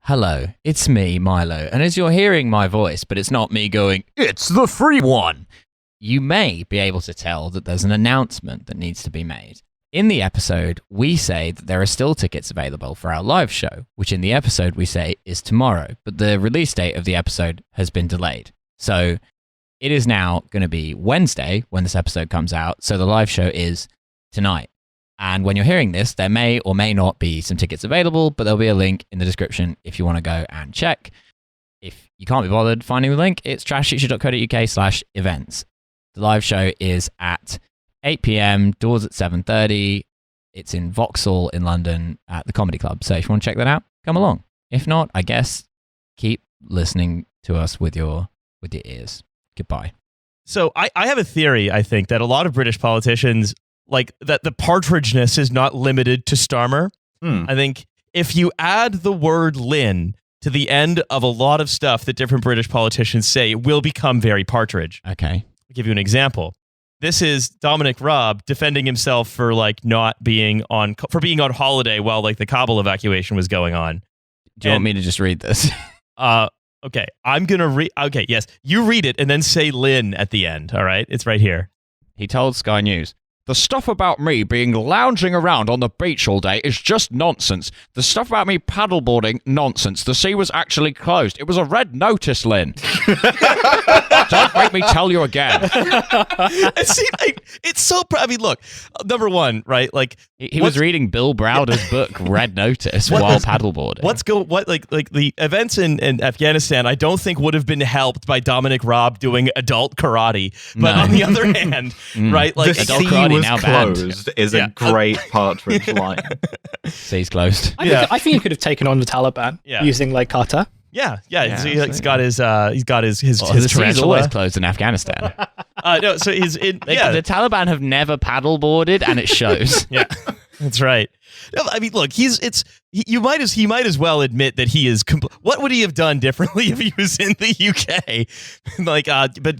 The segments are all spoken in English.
Hello, it's me, Milo, and as you're hearing my voice, but it's not me going, "It's the free one," you may be able to tell that there's an announcement that needs to be made. In the episode, we say that there are still tickets available for our live show, which in the episode we say is tomorrow, but the release date of the episode has been delayed. So it is now going to be Wednesday when this episode comes out, so the live show is tonight. And when you're hearing this, there may or may not be some tickets available, but there'll be a link in the description if you want to go and check. If you can't be bothered finding the link, it's trashfuture.co.uk/events. The live show is at 8 p.m, doors at 7:30. It's in Vauxhall in London at the Comedy Club. So if you want to check that out, come along. If not, I guess keep listening to us with your ears. Goodbye. So I have a theory, I think, that a lot of British politicians, like that the partridgeness is not limited to Starmer. I think if you add the word Lynn to the end of a lot of stuff that different British politicians say, it will become very Partridge. Okay. I'll give you an example. This is Dominic Raab defending himself for being on holiday while the Kabul evacuation was going on. Do you want me to just read this? Okay, I'm going to read. Okay, yes. You read it and then say Lynn at the end. All right. It's right here. He told Sky News, "The stuff about me being lounging around on the beach all day is just nonsense. The stuff about me paddleboarding, nonsense. The sea was actually closed. It was a red notice, Lynn." Don't make me tell you again. See, it's so... I mean, look, number one, right? He was reading Bill Browder's book, Red Notice, while paddleboarding. The events in Afghanistan, I don't think would have been helped by Dominic Raab doing adult karate. But on the other hand, right? The adult sea karate was now closed is a great Partridge line. Sea's closed. I think he could have taken on the Taliban using Carter. He's got his the sea's tarantula. always closed in Afghanistan. No, so he's in. The Taliban have never paddleboarded, and it shows. Yeah, that's right. No, I mean, look, he might as well admit that he is. What would he have done differently if he was in the UK? But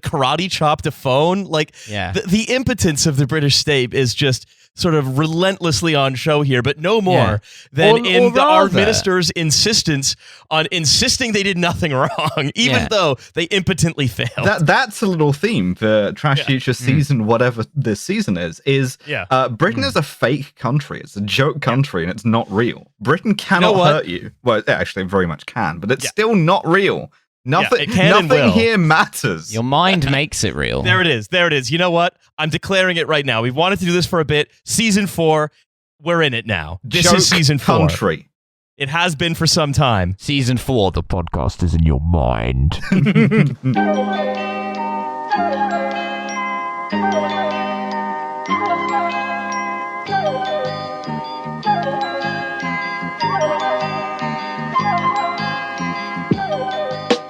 karate chopped a phone. The impotence of the British state is just sort of relentlessly on show here, but no more than our minister's insistence on insisting they did nothing wrong, even though they impotently failed. That's a little theme for Trash Future season, whatever this season is Britain is a fake country. It's a joke country, and it's not real. Britain cannot hurt you. Well, it actually very much can, but it's still not real. Nothing here matters. Your mind makes it real. There it is. You know what? I'm declaring it right now. We've wanted to do this for a bit. Season 4, we're in it now. This is season 4. Country. It has been for some time. Season 4, the podcast is in your mind.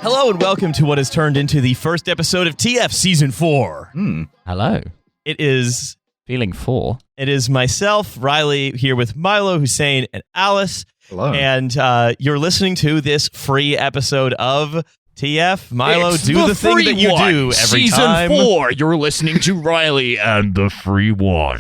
Hello and welcome to what has turned into the first episode of TF Season 4. Hello. It is... Feeling 4. It is myself, Riley, here with Milo, Hussein, and Alice. Hello. And you're listening to this free episode of TF. Milo, it's do the thing that you do every time. Season 4, you're listening to Riley and the free one.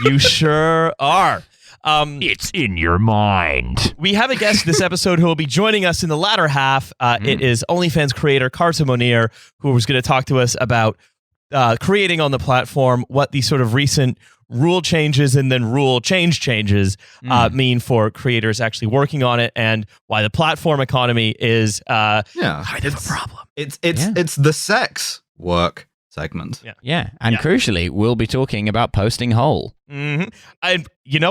You sure are. It's in your mind. We have a guest this episode who will be joining us in the latter half. It is OnlyFans creator Carta Monir, who was going to talk to us about creating on the platform, what the sort of recent rule changes and then rule changes mean for creators actually working on it, and why the platform economy is kind of a problem. It's the sex work segment. Yeah. And crucially, we'll be talking about posting whole. And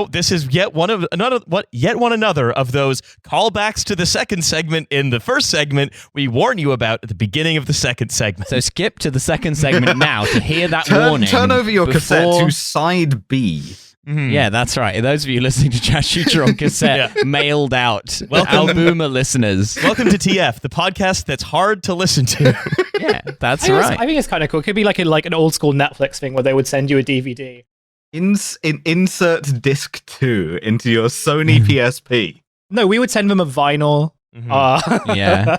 this is yet one another of those callbacks to the second segment in the first segment we warn you about at the beginning of the second segment. So skip to the second segment now to hear that warning. Turn over your cassette to side B. Yeah, that's right. Those of you listening to Trash Future on cassette, mailed out. Alboomer listeners. Welcome to TF, the podcast that's hard to listen to. Yeah, that's right. I think it's kind of cool. It could be like an old school Netflix thing where they would send you a DVD. Insert disc 2 into your Sony PSP. No, we would send them a vinyl. Yeah.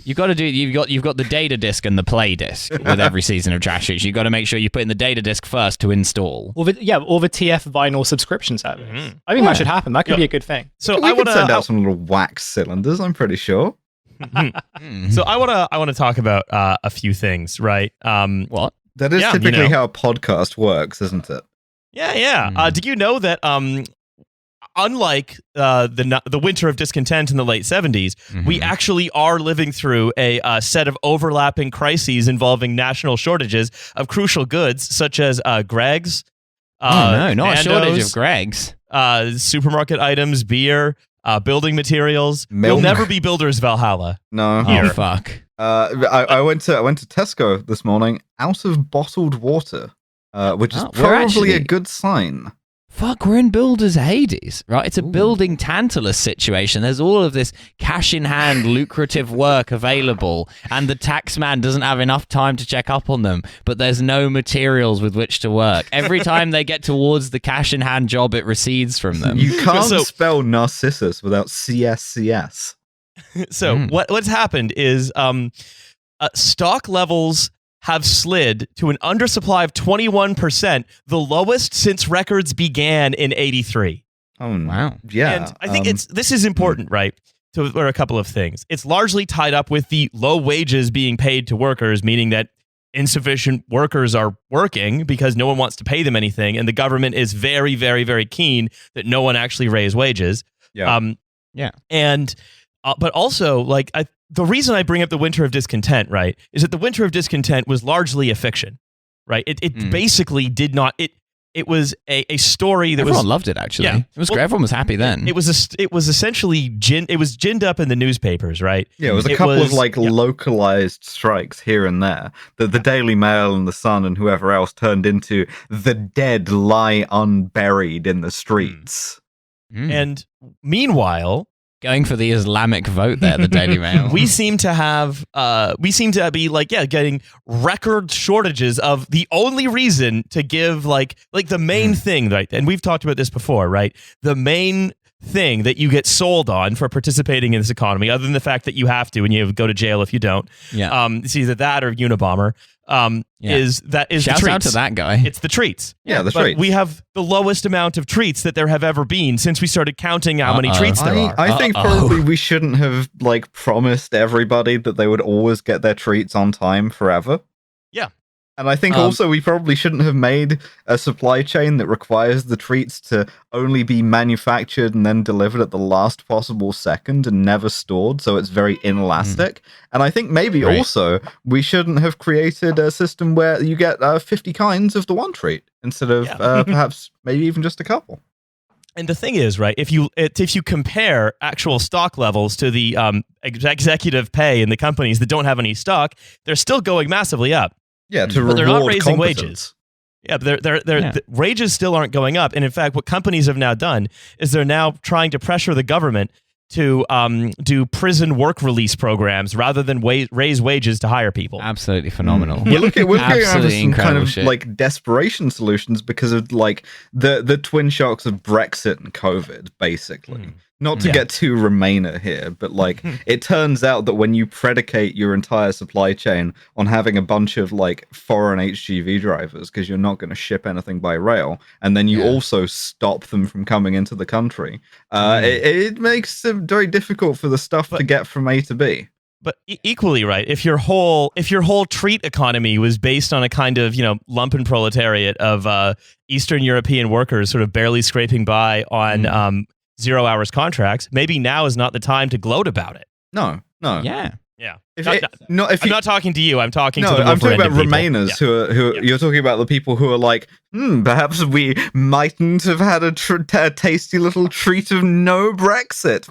You've got to do. You've got the data disc and the play disc with every season of Trashfuture. You've got to make sure you put in the data disc first to install. Or the TF vinyl subscription service. Mm-hmm. I think that should happen. That could be a good thing. So I would send out some little wax cylinders. I'm pretty sure. So I want to talk about a few things, right? What? That is typically how a podcast works, isn't it? Yeah. Do you know that unlike the winter of discontent in the late 70s, we actually are living through a set of overlapping crises involving national shortages of crucial goods such as Greg's. Not Nando's, a shortage of Greg's. Supermarket items, beer, building materials. Milk. We'll never be builders Valhalla. No. Oh, fuck. I went to Tesco this morning out of bottled water, which is probably a good sign. Fuck, we're in builder's Hades, right? It's a building Tantalus situation. There's all of this cash-in-hand lucrative work available, and the tax man doesn't have enough time to check up on them, but there's no materials with which to work. Every time they get towards the cash-in-hand job, it recedes from them. You can't spell Narcissus without CSCS. So what's happened is stock levels have slid to an undersupply of 21%, the lowest since records began in 83. Oh, wow. Yeah. And I think this is important, right? So there are a couple of things. It's largely tied up with the low wages being paid to workers, meaning that insufficient workers are working because no one wants to pay them anything, and the government is very, very, very keen that no one actually raise wages. Yeah. And but also, like, the reason I bring up the Winter of Discontent, right, is that the Winter of Discontent was largely a fiction, right? It basically did not. It was a story that everyone loved it. Actually, it was great. Everyone was happy then. It was essentially ginned up in the newspapers, right? Yeah, it was a couple of localized strikes here and there that the Daily Mail and the Sun and whoever else turned into the dead lie unburied in the streets. And meanwhile, going for the Islamic vote there, the Daily Mail. we seem to be getting record shortages of the only reason to give like the main thing, right? And we've talked about this before, right? The main thing that you get sold on for participating in this economy, other than the fact that you have to and you go to jail if you don't. Yeah. It's either that or Unabomber. Is the treats. Shout out to that guy. It's the treats. Yeah, the but treats. We have the lowest amount of treats that there have ever been since we started counting how many treats there are. I think probably we shouldn't have promised everybody that they would always get their treats on time forever. Yeah. And I think also we probably shouldn't have made a supply chain that requires the treats to only be manufactured and then delivered at the last possible second and never stored, so it's very inelastic. And I think maybe also we shouldn't have created a system where you get 50 kinds of the one treat instead of perhaps maybe even just a couple. And the thing is, right, if you compare actual stock levels to the executive pay in the companies that don't have any stock, they're still going massively up. Yeah, but they're not raising wages. Yeah, but the wages still aren't going up. And in fact, what companies have now done is they're now trying to pressure the government to do prison work release programs rather than raise wages to hire people. Absolutely phenomenal. We're looking at some kind of desperation solutions because of the twin shocks of Brexit and COVID, basically. Not to get too Remainer here, but it turns out that when you predicate your entire supply chain on having a bunch of foreign HGV drivers because you're not going to ship anything by rail, and then you also stop them from coming into the country, it makes it very difficult for the stuff to get from A to B. But equally, right, if your whole treat economy was based on a kind of lumpen proletariat of Eastern European workers sort of barely scraping by on 0 hours contracts, maybe now is not the time to gloat about it. No. Yeah. I'm not talking to you. I'm talking to the I'm talking about people. Remainers who you're talking about the people who are perhaps we mightn't have had a tasty little treat of no Brexit.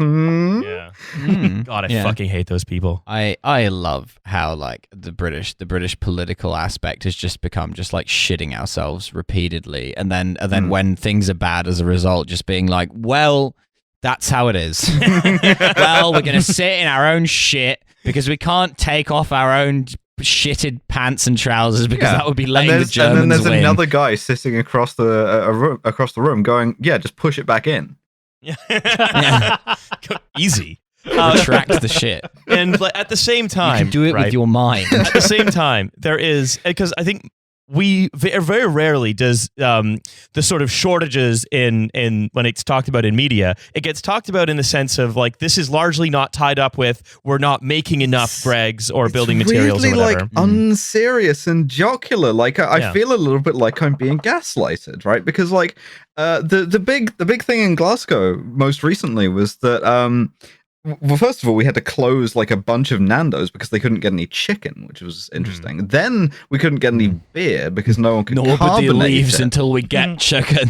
God, I fucking hate those people. I love how the British political aspect has just become just shitting ourselves repeatedly, and then when things are bad as a result, just being well, that's how it is. Well, we're gonna sit in our own shit because we can't take off our own shitted pants and trousers because that would be letting the Germans and then there's win. Another guy sitting across the room going, just push it back in. Easy. Retract the shit. And at the same time, you can do it with your mind. At the same time, there is, because I think we very rarely does the sort of shortages in when it's talked about in media, it gets talked about in the sense of this is largely not tied up with we're not making enough Gregs or building materials or whatever. Unserious and jocular. I feel a little bit like I'm being gaslighted, right? Because the big thing in Glasgow most recently was that well, first of all, we had to close a bunch of Nando's because they couldn't get any chicken, which was interesting. Then we couldn't get any beer because no one could Nobody carbonate leaves it. until we get chicken.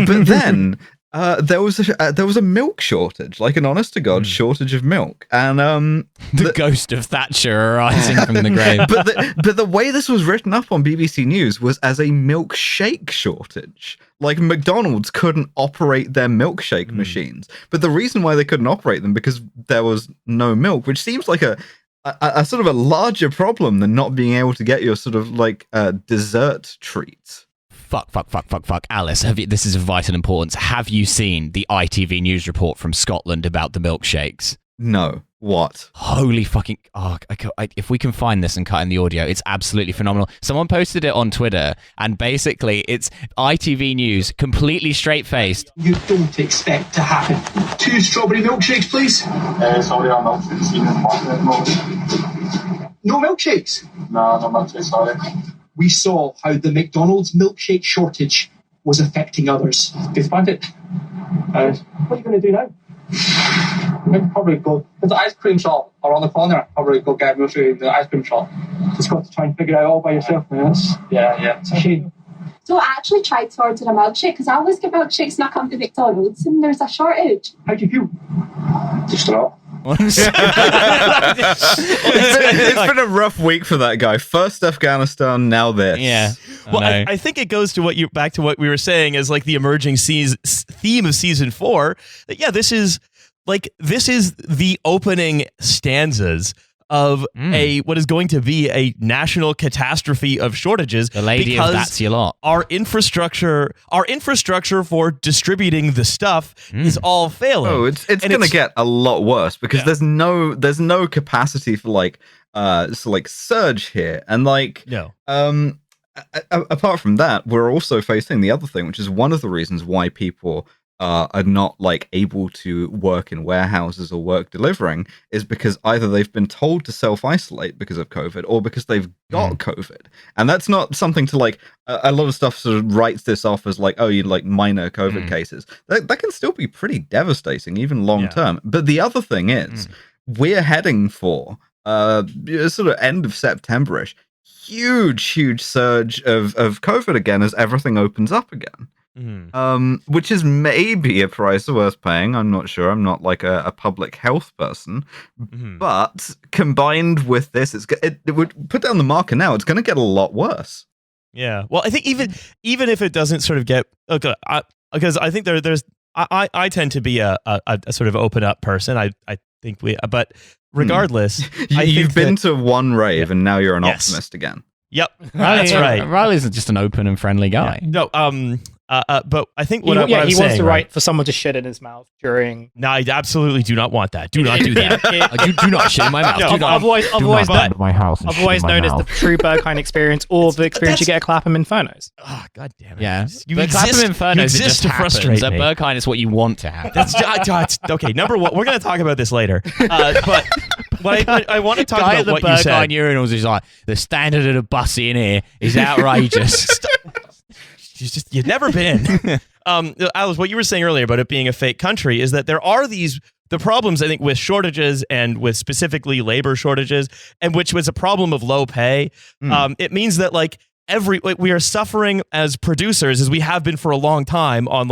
But then there was a milk shortage, an honest to god shortage of milk, and the ghost of Thatcher arising from the grave. But the way this was written up on BBC News was as a milkshake shortage. McDonald's couldn't operate their milkshake machines, but the reason why they couldn't operate them because there was no milk, which seems like a sort of a larger problem than not being able to get your sort of dessert treats. Fuck. Alice, this is of vital importance. Have you seen the ITV news report from Scotland about the milkshakes? No. What? Holy fucking... if we can find this and cut in the audio, it's absolutely phenomenal. Someone posted it on Twitter, and basically it's ITV News, completely straight-faced. You don't expect to happen. 2 strawberry milkshakes, please. Sorry, our milkshakes in the market. No milkshakes? No milkshakes, sorry. We saw how the McDonald's milkshake shortage was affecting others. Disband it. What are you going to do now? I'd probably go, there's an ice cream shop around the corner. Probably go get milkshake in the ice cream shop. Just got to try and figure it out all by yourself, man. Yeah. It's a shame. So I actually tried to order a milkshake because I always get milkshakes when I come to McDonald's and there's a shortage. How do you feel? Distraught. It's been a rough week for that guy. First Afghanistan, now this. Yeah. Well, I think it goes to back to what we were saying as the emerging theme of season 4. That this is the opening stanzas of what is going to be a national catastrophe of shortages. The lady of That's Your Lot. Our infrastructure for distributing the stuff is all failing. Oh, it's going to get a lot worse because there's no capacity for surge here, and no. Apart from that, we're also facing the other thing, which is one of the reasons why people are not able to work in warehouses or work delivering, is because either they've been told to self-isolate because of COVID or because they've got COVID. And that's not something to a lot of stuff sort of writes this off as minor COVID cases. That can still be pretty devastating, even long term. But the other thing is we're heading for sort of end of September-ish, huge surge of COVID again as everything opens up again. Which is maybe a price worth paying. I'm not sure. I'm not a public health person, but combined with this, it would put down the marker now. It's going to get a lot worse. Yeah. Well, I think even if it doesn't sort of get because I think I tend to be a sort of open up person. I think but regardless, you've been to one rave and now you're an optimist again. Yep, that's right. Riley's just an open and friendly guy. Yeah. No, but I think he wants to write for someone to shit in his mouth during. No, I absolutely do not want that. Do not do that. do not shit in my mouth. I've always known as the true Berghain experience, or the experience you get at Clapham Infernos. Oh, God damn it! Yeah, Clapham Infernos it just to frustrate happens. me. At Berghain, it's what you want to happen. That's okay. Number one, we're going to talk about this later. But I want to talk about what you said. Guy at the Berghain urinals is the standard of the bussy in here is outrageous. You've never been. Alice, what you were saying earlier about it being a fake country is that there are the problems, I think, with shortages and with specifically labor shortages, and which was a problem of low pay. It means that we are suffering as producers, as we have been for a long time, on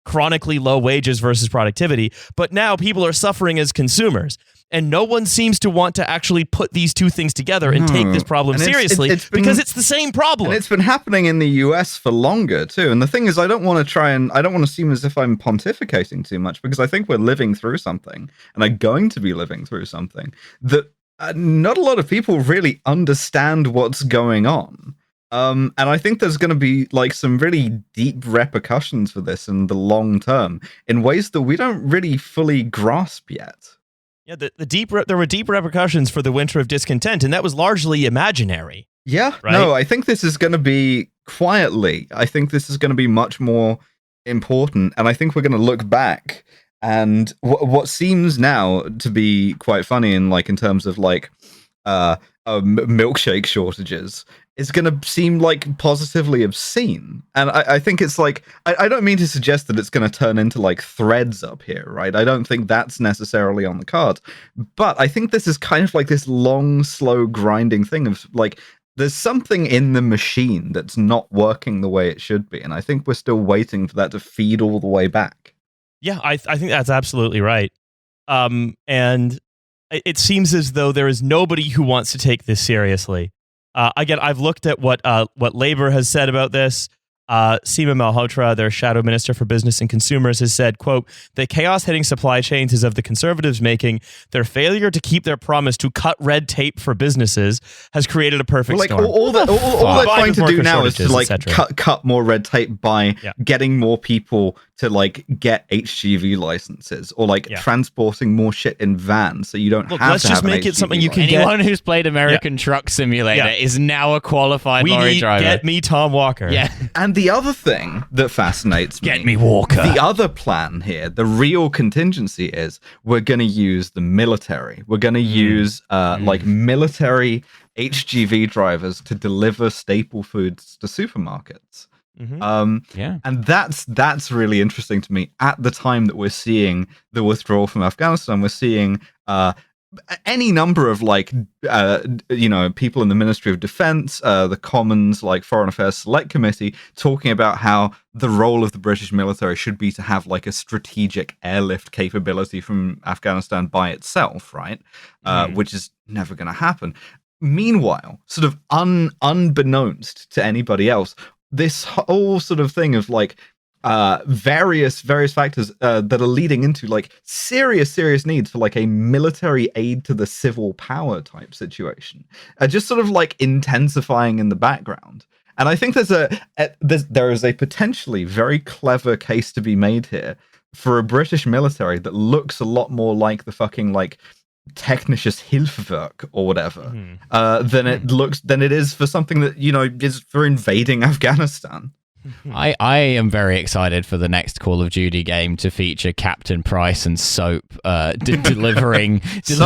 chronically low wages versus productivity. But now people are suffering as consumers. And no one seems to want to actually put these two things together and take this problem seriously because it's the same problem. And it's been happening in the US for longer too. And the thing is, I don't want to seem as if I'm pontificating too much, because I think we're living through something and are going to be living through something that not a lot of people really understand what's going on. And I think there's going to be some really deep repercussions for this in the long term in ways that we don't really fully grasp yet. Yeah, there were deep repercussions for the winter of discontent, and that was largely imaginary. Yeah, right? No, I think this is going to be quietly. I think this is going to be much more important, and I think we're going to look back and what seems now to be quite funny in terms of milkshake shortages is going to seem positively obscene. And I think it's I don't mean to suggest that it's going to turn into threads up here, right? I don't think that's necessarily on the cards, but I think this is kind of this long, slow grinding thing of there's something in the machine that's not working the way it should be. And I think we're still waiting for that to feed all the way back. Yeah, I think that's absolutely right. And it seems as though there is nobody who wants to take this seriously. Again, I've looked at what Labor has said about this. Seema Malhotra, their shadow minister for business and consumers, has said, quote, "The chaos hitting supply chains is of the conservatives making. Their failure to keep their promise to cut red tape for businesses has created a perfect storm." All they're trying to do now is to cut more red tape by getting more people to get HGV licenses or transporting more shit in vans, so you don't have let's to just have make an it something HGV you can license. get. Anyone who's played American Truck Simulator is now a qualified lorry driver. Get me Tom Walker. Yeah. And the other thing that fascinates me, Get me Walker. The other plan here, the real contingency is we're going to use the military. We're going to use military HGV drivers to deliver staple foods to supermarkets. And that's really interesting to me. At the time that we're seeing the withdrawal from Afghanistan, we're seeing any number of people in the Ministry of Defense, the Commons Foreign Affairs Select Committee talking about how the role of the British military should be to have a strategic airlift capability from Afghanistan by itself, right? Which is never going to happen. Meanwhile, sort of unbeknownst to anybody else, this whole sort of thing of various factors that are leading into serious needs for a military aid to the civil power type situation just sort of intensifying in the background. And I think there is a potentially very clever case to be made here for a British military that looks a lot more like the fucking Technisches Hilfswerk or whatever than it is for something that is for invading Afghanistan. I am very excited for the next Call of Duty game to feature Captain Price and Soap delivering,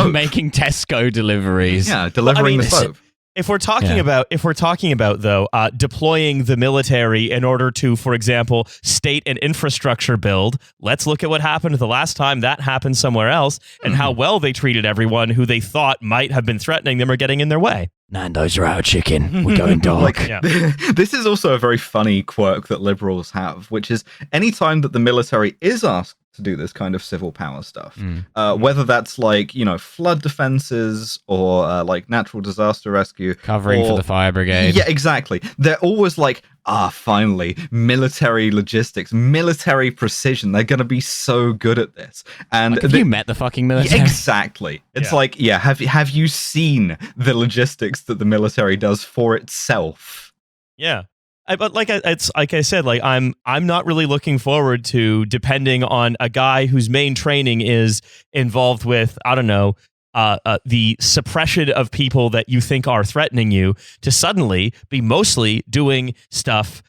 making Tesco deliveries. Yeah, delivering the soap. If we're talking about though, deploying the military in order to, for example, state an infrastructure build, let's look at what happened the last time that happened somewhere else and how well they treated everyone who they thought might have been threatening them or getting in their way. Nando's are out of chicken. We're going dog. This is also a very funny quirk that liberals have, which is anytime that the military is asked to do this kind of civil power stuff, whether that's flood defenses or natural disaster rescue, covering for the fire brigade. Yeah, exactly. They're always finally, military logistics, military precision. They're going to be so good at this. And have you met the fucking military? Exactly. It's have you seen the logistics that the military does for itself? Yeah. But it's like I said, I'm not really looking forward to depending on a guy whose main training is involved with, I don't know, the suppression of people that you think are threatening you to suddenly be mostly doing stuff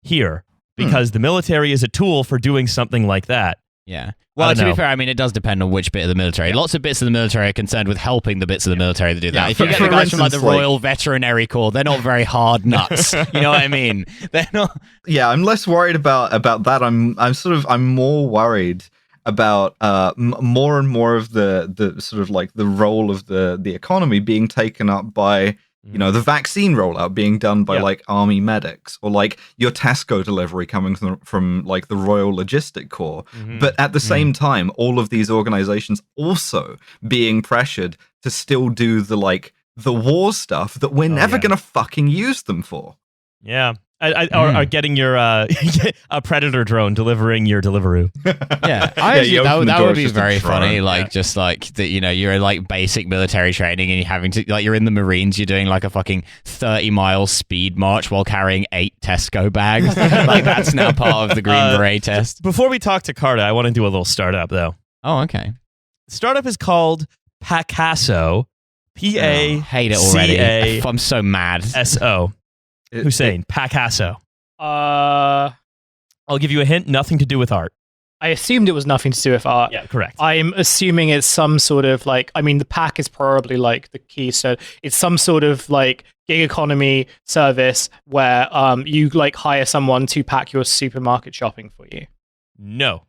here because the military is a tool for doing something like that. Yeah. Well, to be fair, I mean, it does depend on which bit of the military. Lots of bits of the military are concerned with helping the bits of the military that do that. If you get the guys from the Royal Veterinary Corps, they're not very hard nuts. You know what I mean? They're not. Yeah, I'm less worried about that. I'm more worried about more and more of the sort of the role of the economy being taken up by the vaccine rollout being done by army medics or your Tesco delivery coming from the Royal Logistic Corps. But at the same time, all of these organizations also being pressured to still do the war stuff that we're never going to fucking use them for. Yeah. Or getting your a Predator drone delivering your Deliveroo. Yeah, that would be very funny. Just that you're basic military training and you're having to you're in the Marines. You're doing a fucking 30-mile speed march while carrying 8 Tesco bags. That's now part of the Green Beret test. Before we talk to Carta, I want to do a little startup though. Oh, okay. Startup is called Picasso. Hate it already. I'm so mad. Picasso. Hussein, Picasso. I'll give you a hint. Nothing to do with art. I assumed it was nothing to do with art. Yeah, correct. I'm assuming it's some sort of like, I mean, the pack is probably like the key. So it's some sort of like gig economy service where you like hire someone to pack your supermarket shopping for you. No.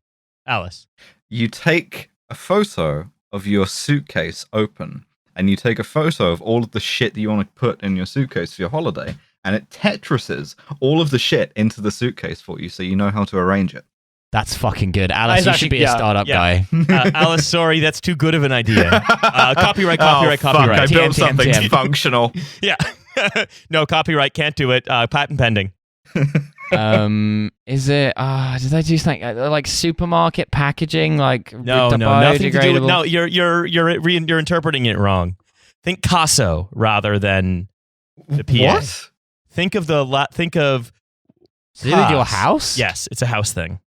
Alice. You take a photo of your suitcase open, and you take a photo of all of the shit that you want to put in your suitcase for your holiday, and it Tetrises all of the shit into the suitcase for you so you know how to arrange it. That's fucking good. Alice, you should be a startup guy. Alice, sorry, that's too good of an idea. Copyright. Fuck, I built something functional. Yeah. No, copyright, can't do it. Patent pending. Is it? Did I do something like supermarket packaging? Like no, nothing to do with. No, you're interpreting it wrong. Think Picasso rather than the PA. What? Think of your house? Yes, it's a house thing.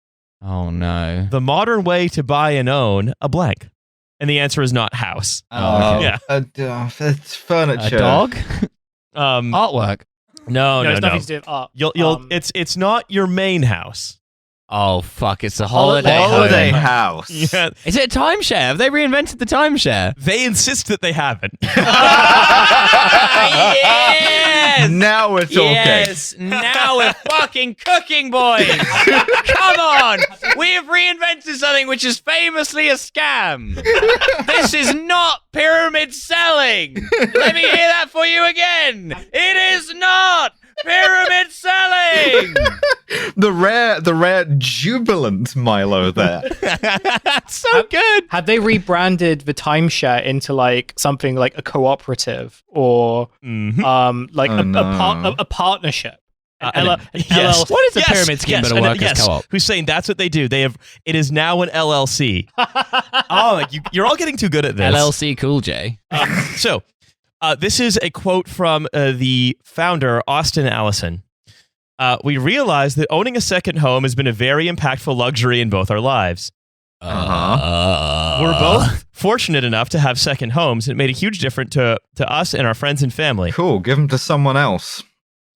Oh no. The modern way to buy and own a blank. And the answer is not house. Oh, yeah. It's furniture. A dog? Artwork. No. It's nothing to do with art. It's not your main house. Oh fuck! It's a holiday house. Yeah. Is it a timeshare? Have they reinvented the timeshare? They insist that they haven't. Yes! Now we're talking. Yes, now we're fucking cooking, boys. Come on, we have reinvented something which is famously a scam. This is not pyramid selling. Let me hear that for you again. It is not pyramid selling. The rare jubilant Milo there. That's so good. Had they rebranded the timeshare into like something like a cooperative or a partnership? Yes. What is a pyramid scheme but a workers co-op? Hussein, that's what they do. It is now an LLC. You're all getting too good at this. LLC Cool J. This is a quote from the founder, Austin Allison. We realize that owning a second home has been a very impactful luxury in both our lives. We're both fortunate enough to have second homes, and it made a huge difference to us and our friends and family. Cool, give them to someone else.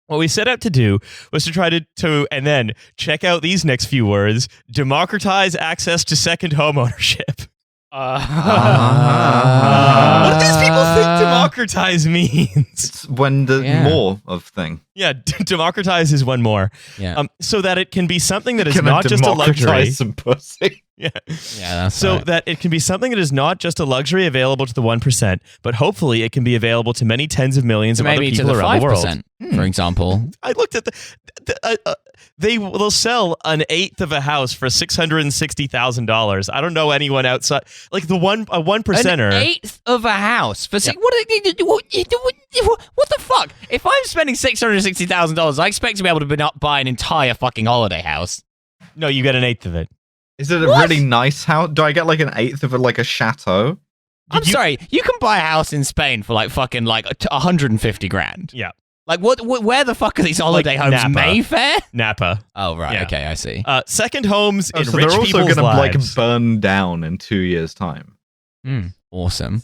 What we set out to do was to try to and then check out these next few words, democratize access to second home ownership. What do these people think democratize means? It's when the more of thing. Yeah, democratize is one more. Yeah. So that it can be something that is not just a luxury. Some pussy. Yeah. That's so right. that it can be something that is not just a luxury available to the 1%, but hopefully it can be available to many tens of millions of other maybe people to the around 5%, the world. for example. I looked at they'll sell an eighth of a house for $660,000. I don't know anyone outside like a 1%er. An eighth of a house for what the fuck? If I'm spending $660,000, I expect to be able to buy an entire fucking holiday house. No, you get an eighth of it. Is it a really nice house? Do I get like an eighth of a chateau? I'm sorry, you can buy a house in Spain for like fucking like 150 grand. Yeah. Like where the fuck are these holiday homes? Napa. Mayfair? Napa. Oh right, okay, I see. Second homes in so rich they're also people's gonna lives. burn down in 2 years' time. Awesome.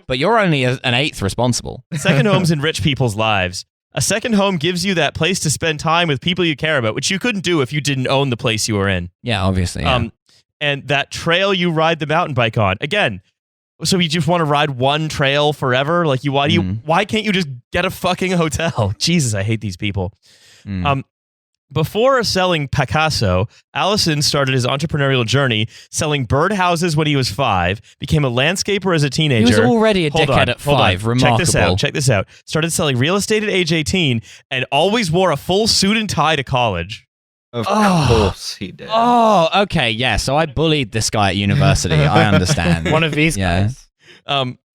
But you're only an eighth responsible. Second homes in rich people's lives. A second home gives you that place to spend time with people you care about, which you couldn't do if you didn't own the place you were in. Yeah, obviously. Yeah. And that trail you ride the mountain bike on. Again, so you just want to ride one trail forever? Like why can't you just get a fucking hotel? Jesus, I hate these people. Before selling Picasso, Allison started his entrepreneurial journey selling birdhouses when he was 5, became a landscaper as a teenager. He was already a dickhead at 5. Remarkable. Check this out. Started selling real estate at age 18 and always wore a full suit and tie to college. Of course he did. Oh, okay, yeah. So I bullied this guy at university. I understand. One of these guys.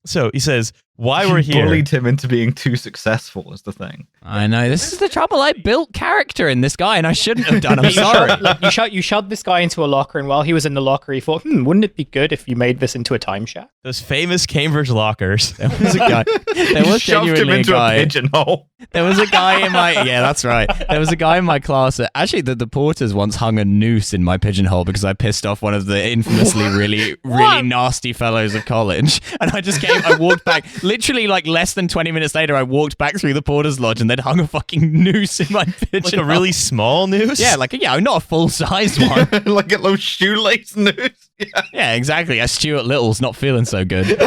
So he says, why we're here. Bullied him into being too successful is the thing. I know. This is the trouble. I built character in this guy, and I shouldn't have done. I'm sorry. You shoved this guy into a locker, and while he was in the locker, he thought, wouldn't it be good if you made this into a timeshare? Those famous Cambridge lockers. There was a guy. There was shoved him genuinely into a guy. a pigeonhole. There was a guy in my that's right. There was a guy in my class that actually the porters once hung a noose in my pigeonhole because I pissed off one of the infamously really nasty fellows of college. And I walked back literally like less than 20 minutes later. I walked back through the porter's lodge and they'd hung a fucking noose in my pigeonhole. Like a really small noose? Yeah, not a full size one. Like a little shoelace noose. Yeah, exactly. Stuart Little's not feeling so good.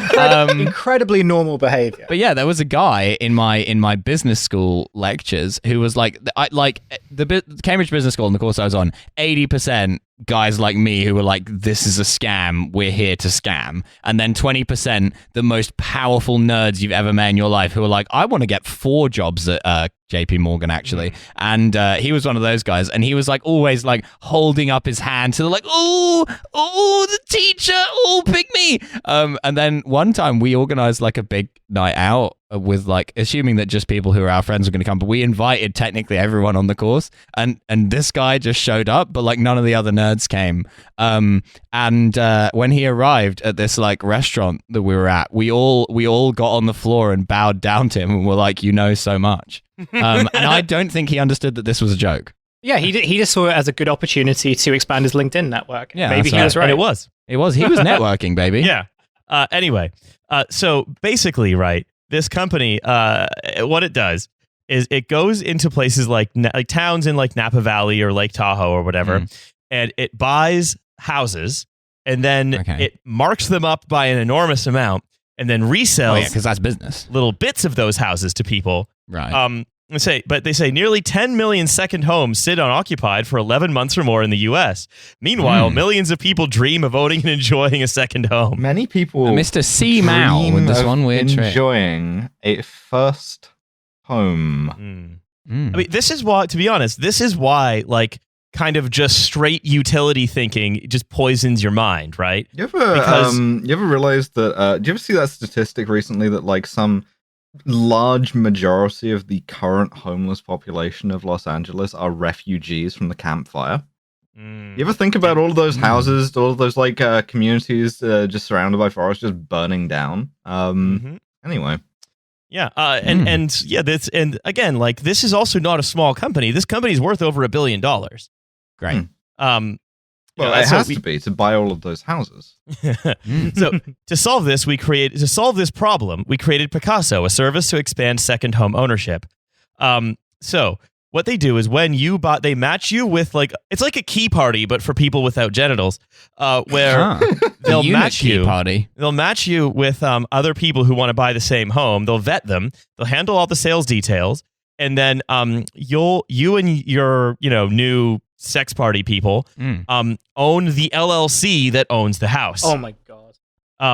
Incredibly normal behavior. But yeah, there was a guy in my business school lectures who was like the Cambridge Business School, and the course I was on, 80% guys like me who were like, this is a scam, we're here to scam. And then 20% the most powerful nerds you've ever met in your life who were like, I want to get 4 jobs at JP Morgan actually. And he was one of those guys, and he was like always like holding up his hand to like, oh the teacher, pick me. And then one time we organized like a big night out with like, assuming that just people who are our friends were going to come, but we invited technically everyone on the course, and this guy just showed up, but like none of the other nerds came. And when he arrived at this like restaurant that we were at, we all got on the floor and bowed down to him and were like, you know so much. And I don't think he understood that this was a joke. Yeah, he just saw it as a good opportunity to expand his LinkedIn network. Yeah, maybe he was right. And it was. He was networking, baby. Yeah. Anyway, so basically, right, this company, what it does is it goes into places like towns in like Napa Valley or Lake Tahoe or whatever, and it buys houses, and then it marks them up by an enormous amount, and then resells because that's business. Little bits of those houses to people. Right. They say nearly 10 million second homes sit unoccupied for 11 months or more in the U.S. Meanwhile, millions of people dream of owning and enjoying a second home. Many people, Mr. C. Mao with this one weird trick. Enjoying a first home. I mean, this is why, to be honest, like kind of just straight utility thinking just poisons your mind, right? You ever realize that? Do you ever see that statistic recently that like some large majority of the current homeless population of Los Angeles are refugees from the campfire? You ever think about all of those houses, all of those like communities just surrounded by forests just burning down? Anyway. Yeah, and again, like this is also not a small company. This company is worth over $1 billion. Great. Well, it has to be to buy all of those houses. So to solve this problem, we created Picasso, a service to expand second home ownership. So what they do is when you buy, they match you with like, it's like a key party, but for people without genitals, where they'll match you. They'll match you with other people who want to buy the same home. They'll vet them. They'll handle all the sales details, and then you and your new sex party people own the LLC that owns the house. Oh my god.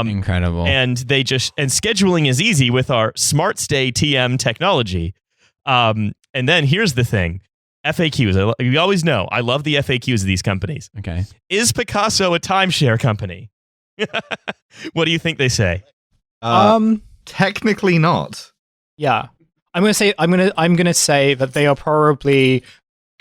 Incredible. And scheduling is easy with our Smart Stay TM technology. And then here's the thing. FAQs. You always know I love the FAQs of these companies. Okay. Is Picasso a timeshare company? What do you think they say? Technically not. Yeah. I'm gonna say that they are probably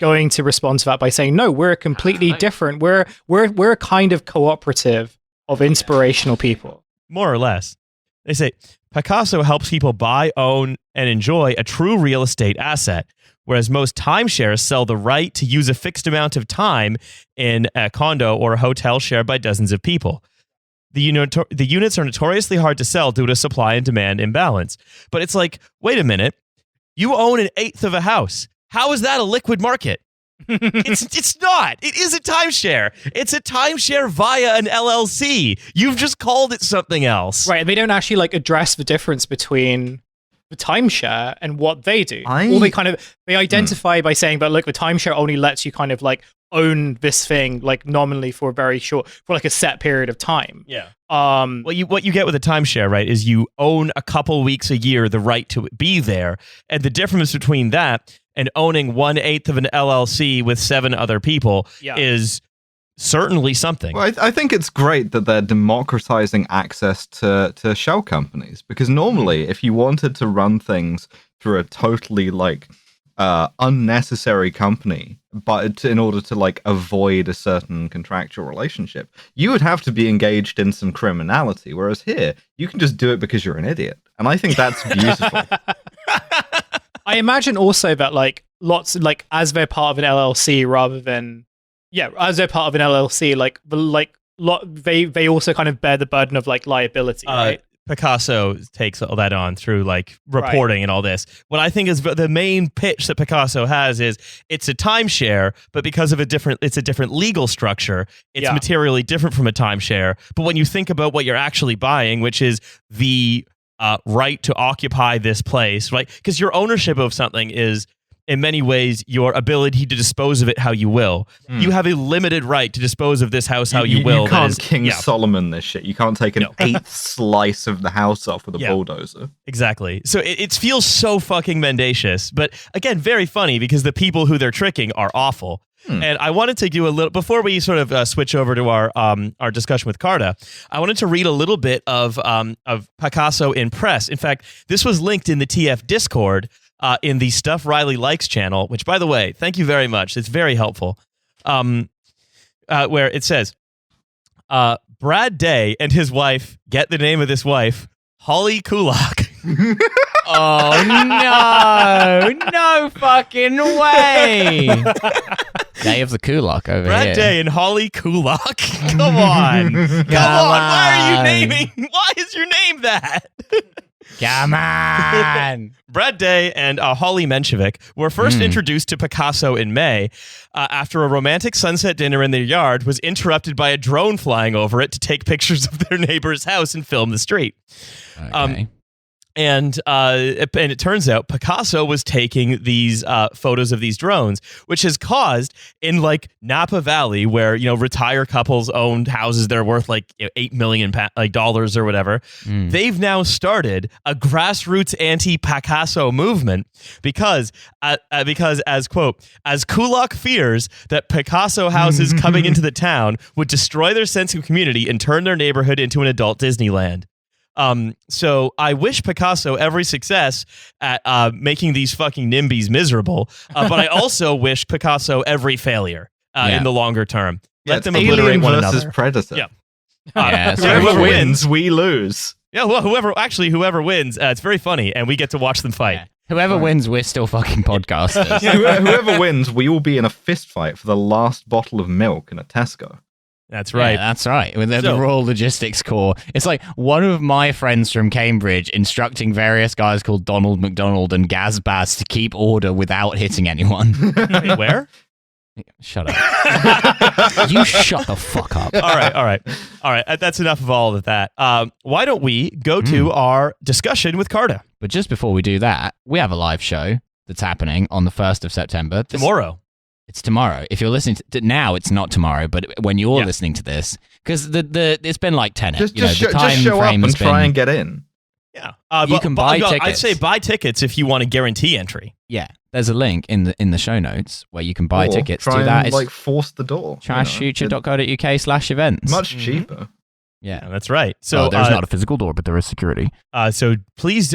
going to respond to that by saying, no, we're completely different. We're a kind of cooperative of inspirational people. More or less. They say Picasso helps people buy, own, and enjoy a true real estate asset, whereas most timeshares sell the right to use a fixed amount of time in a condo or a hotel shared by dozens of people. The units are notoriously hard to sell due to supply and demand imbalance. But it's like, wait a minute, you own 1/8 of a house. How is that a liquid market? It's not. It is a timeshare. It's a timeshare via an LLC. You've just called it something else. Right. They don't actually like address the difference between the timeshare and what they do. Or they identify by saying, but look, the timeshare only lets you kind of like own this thing like nominally for a very short, for like a set period of time. Yeah. What you get with a timeshare, right, is you own a couple weeks a year the right to be there, and the difference between that and owning 1/8 of an LLC with 7 other people is certainly something. Well, I think it's great that they're democratizing access to shell companies, because normally if you wanted to run things through a totally like unnecessary company, but in order to like avoid a certain contractual relationship, you would have to be engaged in some criminality, whereas here you can just do it because you're an idiot, and I think that's beautiful. I imagine also that like lots like as they're part of an LLC rather than as they're part of an LLC, they also kind of bear the burden of like liability, right? Picasso takes all that on through like reporting and all this. What I think is the main pitch that Picasso has is it's a timeshare, but because of it's a different legal structure, it's materially different from a timeshare. But when you think about what you're actually buying, which is the right to occupy this place, right? Because your ownership of something is, in many ways, your ability to dispose of it how you will. You have a limited right to dispose of this house how you will. You can't King Solomon this shit. You can't take an eighth slice of the house off with a bulldozer. Exactly. So it feels so fucking mendacious. But again, very funny because the people who they're tricking are awful. And I wanted to do a little, before we sort of switch over to our discussion with Carta, I wanted to read a little bit of Picasso in press. In fact, this was linked in the TF Discord in the Stuff Riley Likes channel, which, by the way, thank you very much. It's very helpful. Where it says, Brad Day and his wife, get the name of this wife, Holly Kulak. Oh, no fucking way. Day of the Kulak over Brad here. Day and Holly Kulak. Come on. Come on. Why is your name that? Come on. Brad Day and Holly Menshevik were first introduced to Picasso in May after a romantic sunset dinner in their yard was interrupted by a drone flying over it to take pictures of their neighbor's house and film the street. Okay. And it turns out Picasso was taking these photos of these drones, which has caused in like Napa Valley, where retired couples owned houses that are worth like $8 million dollars or whatever. They've now started a grassroots anti-Picasso movement because as Kulak fears that Picasso houses coming into the town would destroy their sense of community and turn their neighborhood into an adult Disneyland. So I wish Picasso every success at making these fucking NIMBYs miserable, but I also wish Picasso every failure in the longer term. Let them obliterate one another. Versus Predator. So whoever wins, we lose. Yeah, well, whoever wins, it's very funny, and we get to watch them fight. Yeah. Whoever wins, we're still fucking podcasters. Whoever wins, we will be in a fist fight for the last bottle of milk in a Tesco. That's right. Yeah, that's right. With the Royal Logistics Corps. It's like one of my friends from Cambridge instructing various guys called Donald McDonald and Gazbaz to keep order without hitting anyone. Wait, where? Shut up. You shut the fuck up. All right. That's enough of all of that. Why don't we go to our discussion with Carta? But just before we do that, we have a live show that's happening on the 1st of September. Tomorrow. It's tomorrow. If you're listening to now, it's not tomorrow. But when you're listening to this, because it's been like 10. Just show up and try and get in. Yeah, you can buy tickets. I'd say buy tickets if you want to guarantee entry. Yeah, there's a link in the show notes where you can buy tickets. Try to that. And, force the door. Trashfuture.co.uk/events. Much cheaper. Yeah, that's right. So there's not a physical door, but there is security. So please,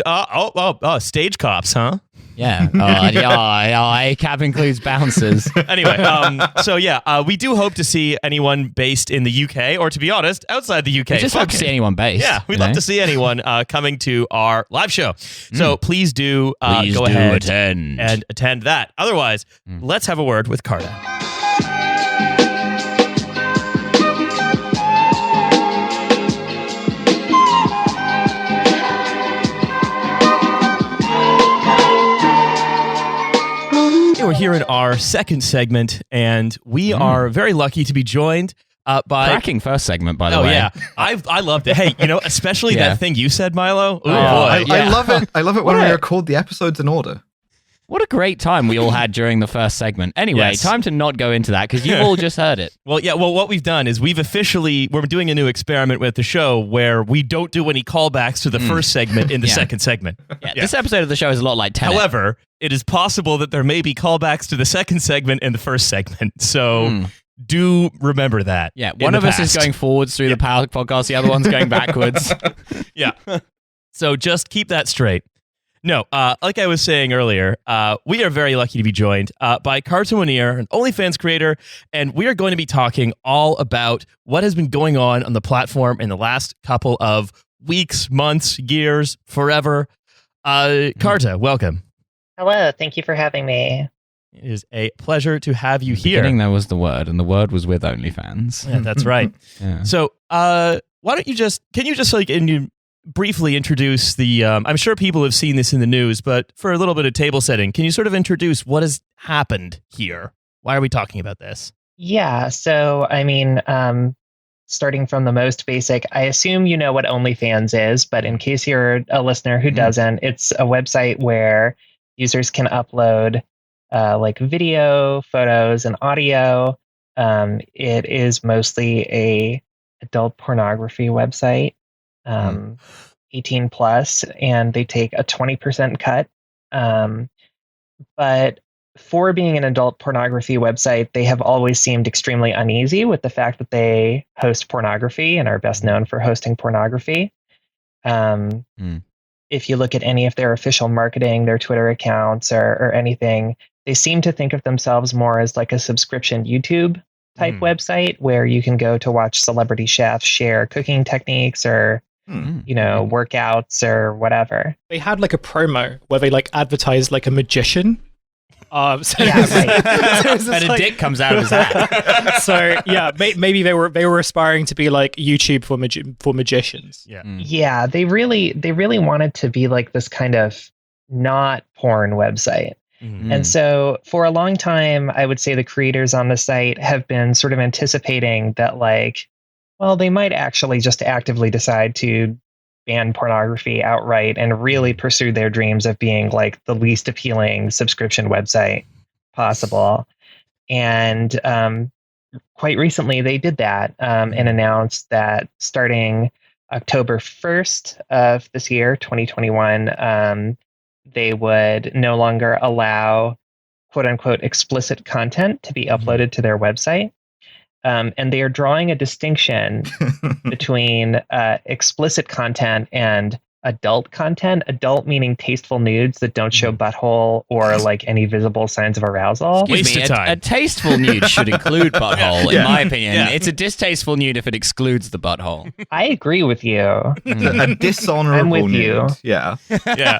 stage cops, huh? Yeah. Cab includes bouncers. Anyway, we do hope to see anyone based in the UK, or to be honest, outside the UK. We just hope to see anyone based. Yeah, we'd love to see anyone coming to our live show. So please do go ahead and attend that. Otherwise, let's have a word with Carta. We're here in our second segment, and we are very lucky to be joined by... Cracking first segment, by the way. Oh, yeah. I loved it. Hey, especially that thing you said, Milo. Ooh, boy. I love it. I love it when we record the episodes in order. What a great time we all had during the first segment. Anyway, time to not go into that because you've all just heard it. Well, what we've done is we're doing a new experiment with the show where we don't do any callbacks to the first segment in the second segment. Yeah, this episode of the show is a lot like Tenet. However, it is possible that there may be callbacks to the second segment and the first segment. So do remember that. Yeah, one of us is going forwards through the Power podcast, the other one's going backwards. Yeah. So just keep that straight. No, like I was saying earlier, we are very lucky to be joined by Carta Monir, an OnlyFans creator, and we are going to be talking all about what has been going on the platform in the last couple of weeks, months, years, forever. Carta, welcome. Hello, thank you for having me. It is a pleasure to have you here. Beginning there was the word, and the word was with OnlyFans. Yeah, that's right. Yeah. So, why don't you briefly introduce the, I'm sure people have seen this in the news, but for a little bit of table setting, can you sort of introduce what has happened here? Why are we talking about this? Yeah, so, I mean, starting from the most basic, I assume you know what OnlyFans is, but in case you're a listener who doesn't, it's a website where users can upload like video, photos, and audio. It is mostly a adult pornography website. 18 plus, and they take a 20% cut. But for being an adult pornography website, they have always seemed extremely uneasy with the fact that they host pornography and are best known for hosting pornography. If you look at any of their official marketing, their Twitter accounts or anything, they seem to think of themselves more as like a subscription YouTube type website where you can go to watch celebrity chefs share cooking techniques or workouts or whatever. They had like a promo where they like advertised like a magician. Yeah, right. And a dick comes out of his hat. So yeah, maybe they were aspiring to be like YouTube for magicians. Yeah. Yeah, they really wanted to be like this kind of not porn website. And so for a long time, I would say the creators on the site have been sort of anticipating that like, well, they might actually just actively decide to ban pornography outright and really pursue their dreams of being like the least appealing subscription website possible. And quite recently they did that and announced that starting October 1st of this year, 2021, they would no longer allow quote unquote explicit content to be uploaded to their website. And they are drawing a distinction between explicit content and adult content. Adult meaning tasteful nudes that don't show butthole or like any visible signs of arousal. Waste of time. A tasteful nude should include butthole, in my opinion. Yeah. It's a distasteful nude if it excludes the butthole. I agree with you. A dishonorable I'm with nude. you. Yeah. Yeah.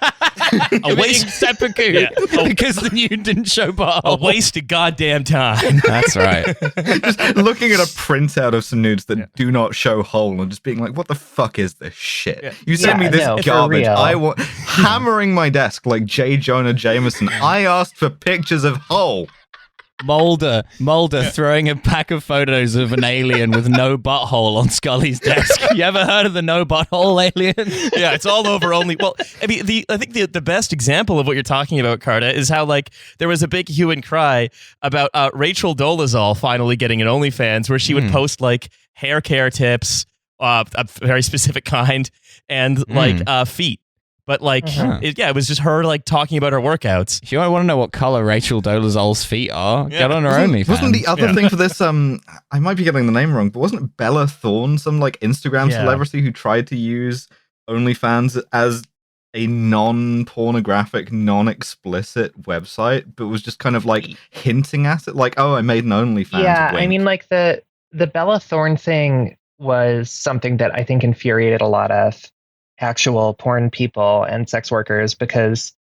A waste seppuku because the nude didn't show butthole. A waste of goddamn time. That's right. Just looking at a printout of some nudes that do not show hole and just being like, what the fuck is this shit? Yeah. You sent me this no, for garbage. real. I want hammering my desk like J. Jonah Jameson. I asked for pictures of hole. Mulder throwing a pack of photos of an alien with no butthole on Scully's desk. You ever heard of the no butthole alien? Yeah, it's all over only. Well, I mean, I think the best example of what you're talking about, Carta, is how like there was a big hue and cry about Rachel Dolezal finally getting an OnlyFans where she would post like hair care tips, a very specific kind, and like feet. But like, it was just her like talking about her workouts. If you want to know what color Rachel Dolezal's feet are, get on her OnlyFans. Wasn't the other thing for this? I might be getting the name wrong, but wasn't Bella Thorne some like Instagram celebrity who tried to use OnlyFans as a non-pornographic, non-explicit website, but was just kind of like hinting at it, like, "Oh, I made an OnlyFans." Yeah, wink. I mean, like the Bella Thorne thing was something that I think infuriated a lot of actual porn people and sex workers because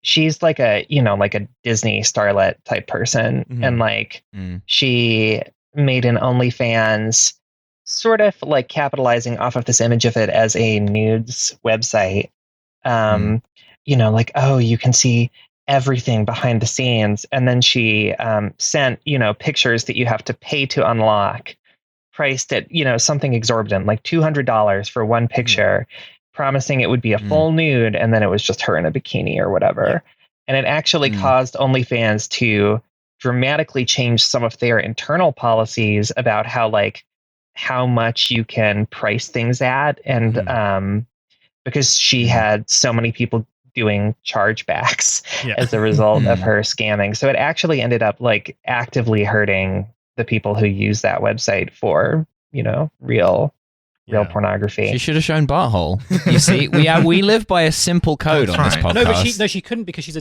she's like a Disney starlet type person. And like she made an OnlyFans sort of like capitalizing off of this image of it as a nudes website. Like, oh, you can see everything behind the scenes. And then she sent, pictures that you have to pay to unlock, priced at, something exorbitant, like $200 for one picture. Promising it would be a full nude, and then it was just her in a bikini or whatever. And it actually caused OnlyFans to dramatically change some of their internal policies about how much you can price things at. And because she had so many people doing chargebacks as a result of her scamming. So it actually ended up like actively hurting the people who use that website for, real pornography. She should have shown butthole. You see, we live by a simple code on this podcast. No, but she couldn't because she's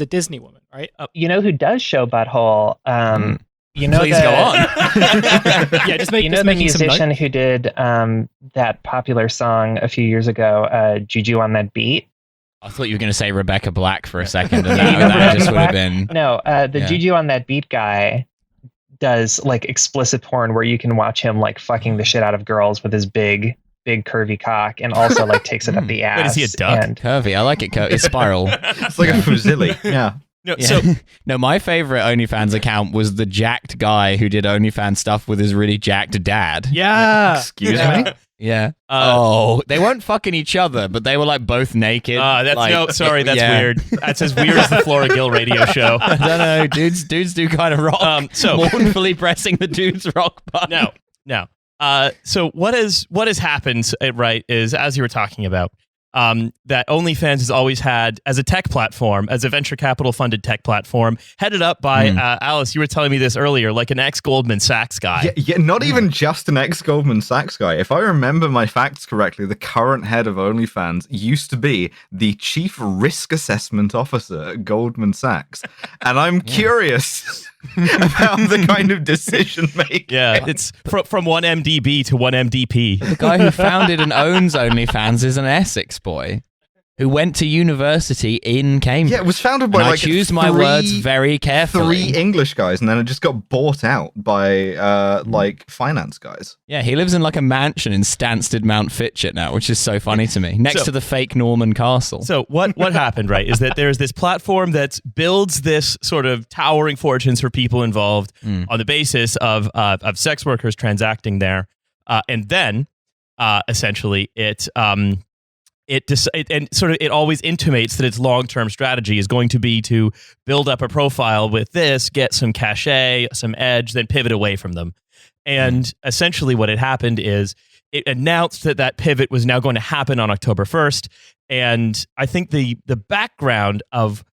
a Disney woman, right? You know who does show butthole? Please go on. Yeah, just the musician who did that popular song a few years ago, Juju on That Beat. I thought you were going to say Rebecca Black for a second, and that just would have been... No, Juju on That Beat guy does like explicit porn where you can watch him like fucking the shit out of girls with his big curvy cock, and also like takes it up the ass. Wait, is he a duck? Curvy, I like it. It's spiral. It's like a fusilli. Yeah. No, yeah. No, my favorite OnlyFans account was the jacked guy who did OnlyFans stuff with his really jacked dad. Yeah. Excuse me? Yeah. They weren't fucking each other, but they were like both naked. That's like, that's weird. That's as weird as the Flora Gill radio show. I don't know, dudes do kind of rock. So mournfully pressing the dude's rock button. No. So what has happened, right, is as you were talking about, that OnlyFans has always had as a tech platform, as a venture capital funded tech platform, headed up by Alice. You were telling me this earlier, like an ex-Goldman Sachs guy. Yeah, not even just an ex-Goldman Sachs guy. If I remember my facts correctly, the current head of OnlyFans used to be the chief risk assessment officer at Goldman Sachs, and I'm curious about the kind of decision making. Yeah, it's from one MDB to one MDP. The guy who founded and owns OnlyFans is an Essex boy who went to university in Cambridge. Yeah, it was founded by I choose my words very carefully. 3 English guys, and then it just got bought out by like finance guys. Yeah, he lives in like a mansion in Stansted Mount Fitchett now, which is so funny to me, next to the fake Norman castle. So what happened, right, is that there's this platform that builds this sort of towering fortunes for people involved on the basis of sex workers transacting there, and then essentially it always intimates that its long-term strategy is going to be to build up a profile with this, get some cachet, some edge, then pivot away from them. And essentially what had happened is it announced that pivot was now going to happen on October 1st. And I think the background of,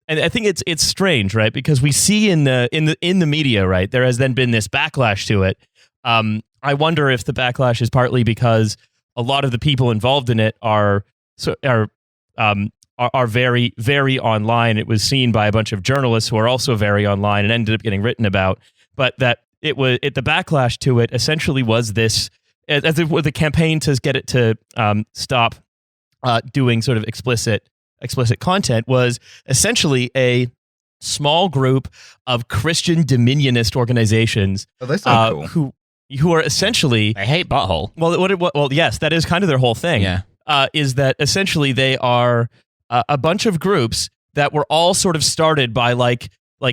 and I think it's strange, right? Because we see in the media, right, there has then been this backlash to it. I wonder if the backlash is partly because a lot of the people involved in it are very, very online. It was seen by a bunch of journalists who are also very online and ended up getting written about. But that the backlash to it essentially was this, as it was the campaign to get it to stop doing sort of explicit content, was essentially a small group of Christian dominionist organizations. Oh, that's so cool. Who are essentially... They hate butthole. Well, yes, that is kind of their whole thing. Yeah. Is that essentially they are a bunch of groups that were all sort of started by like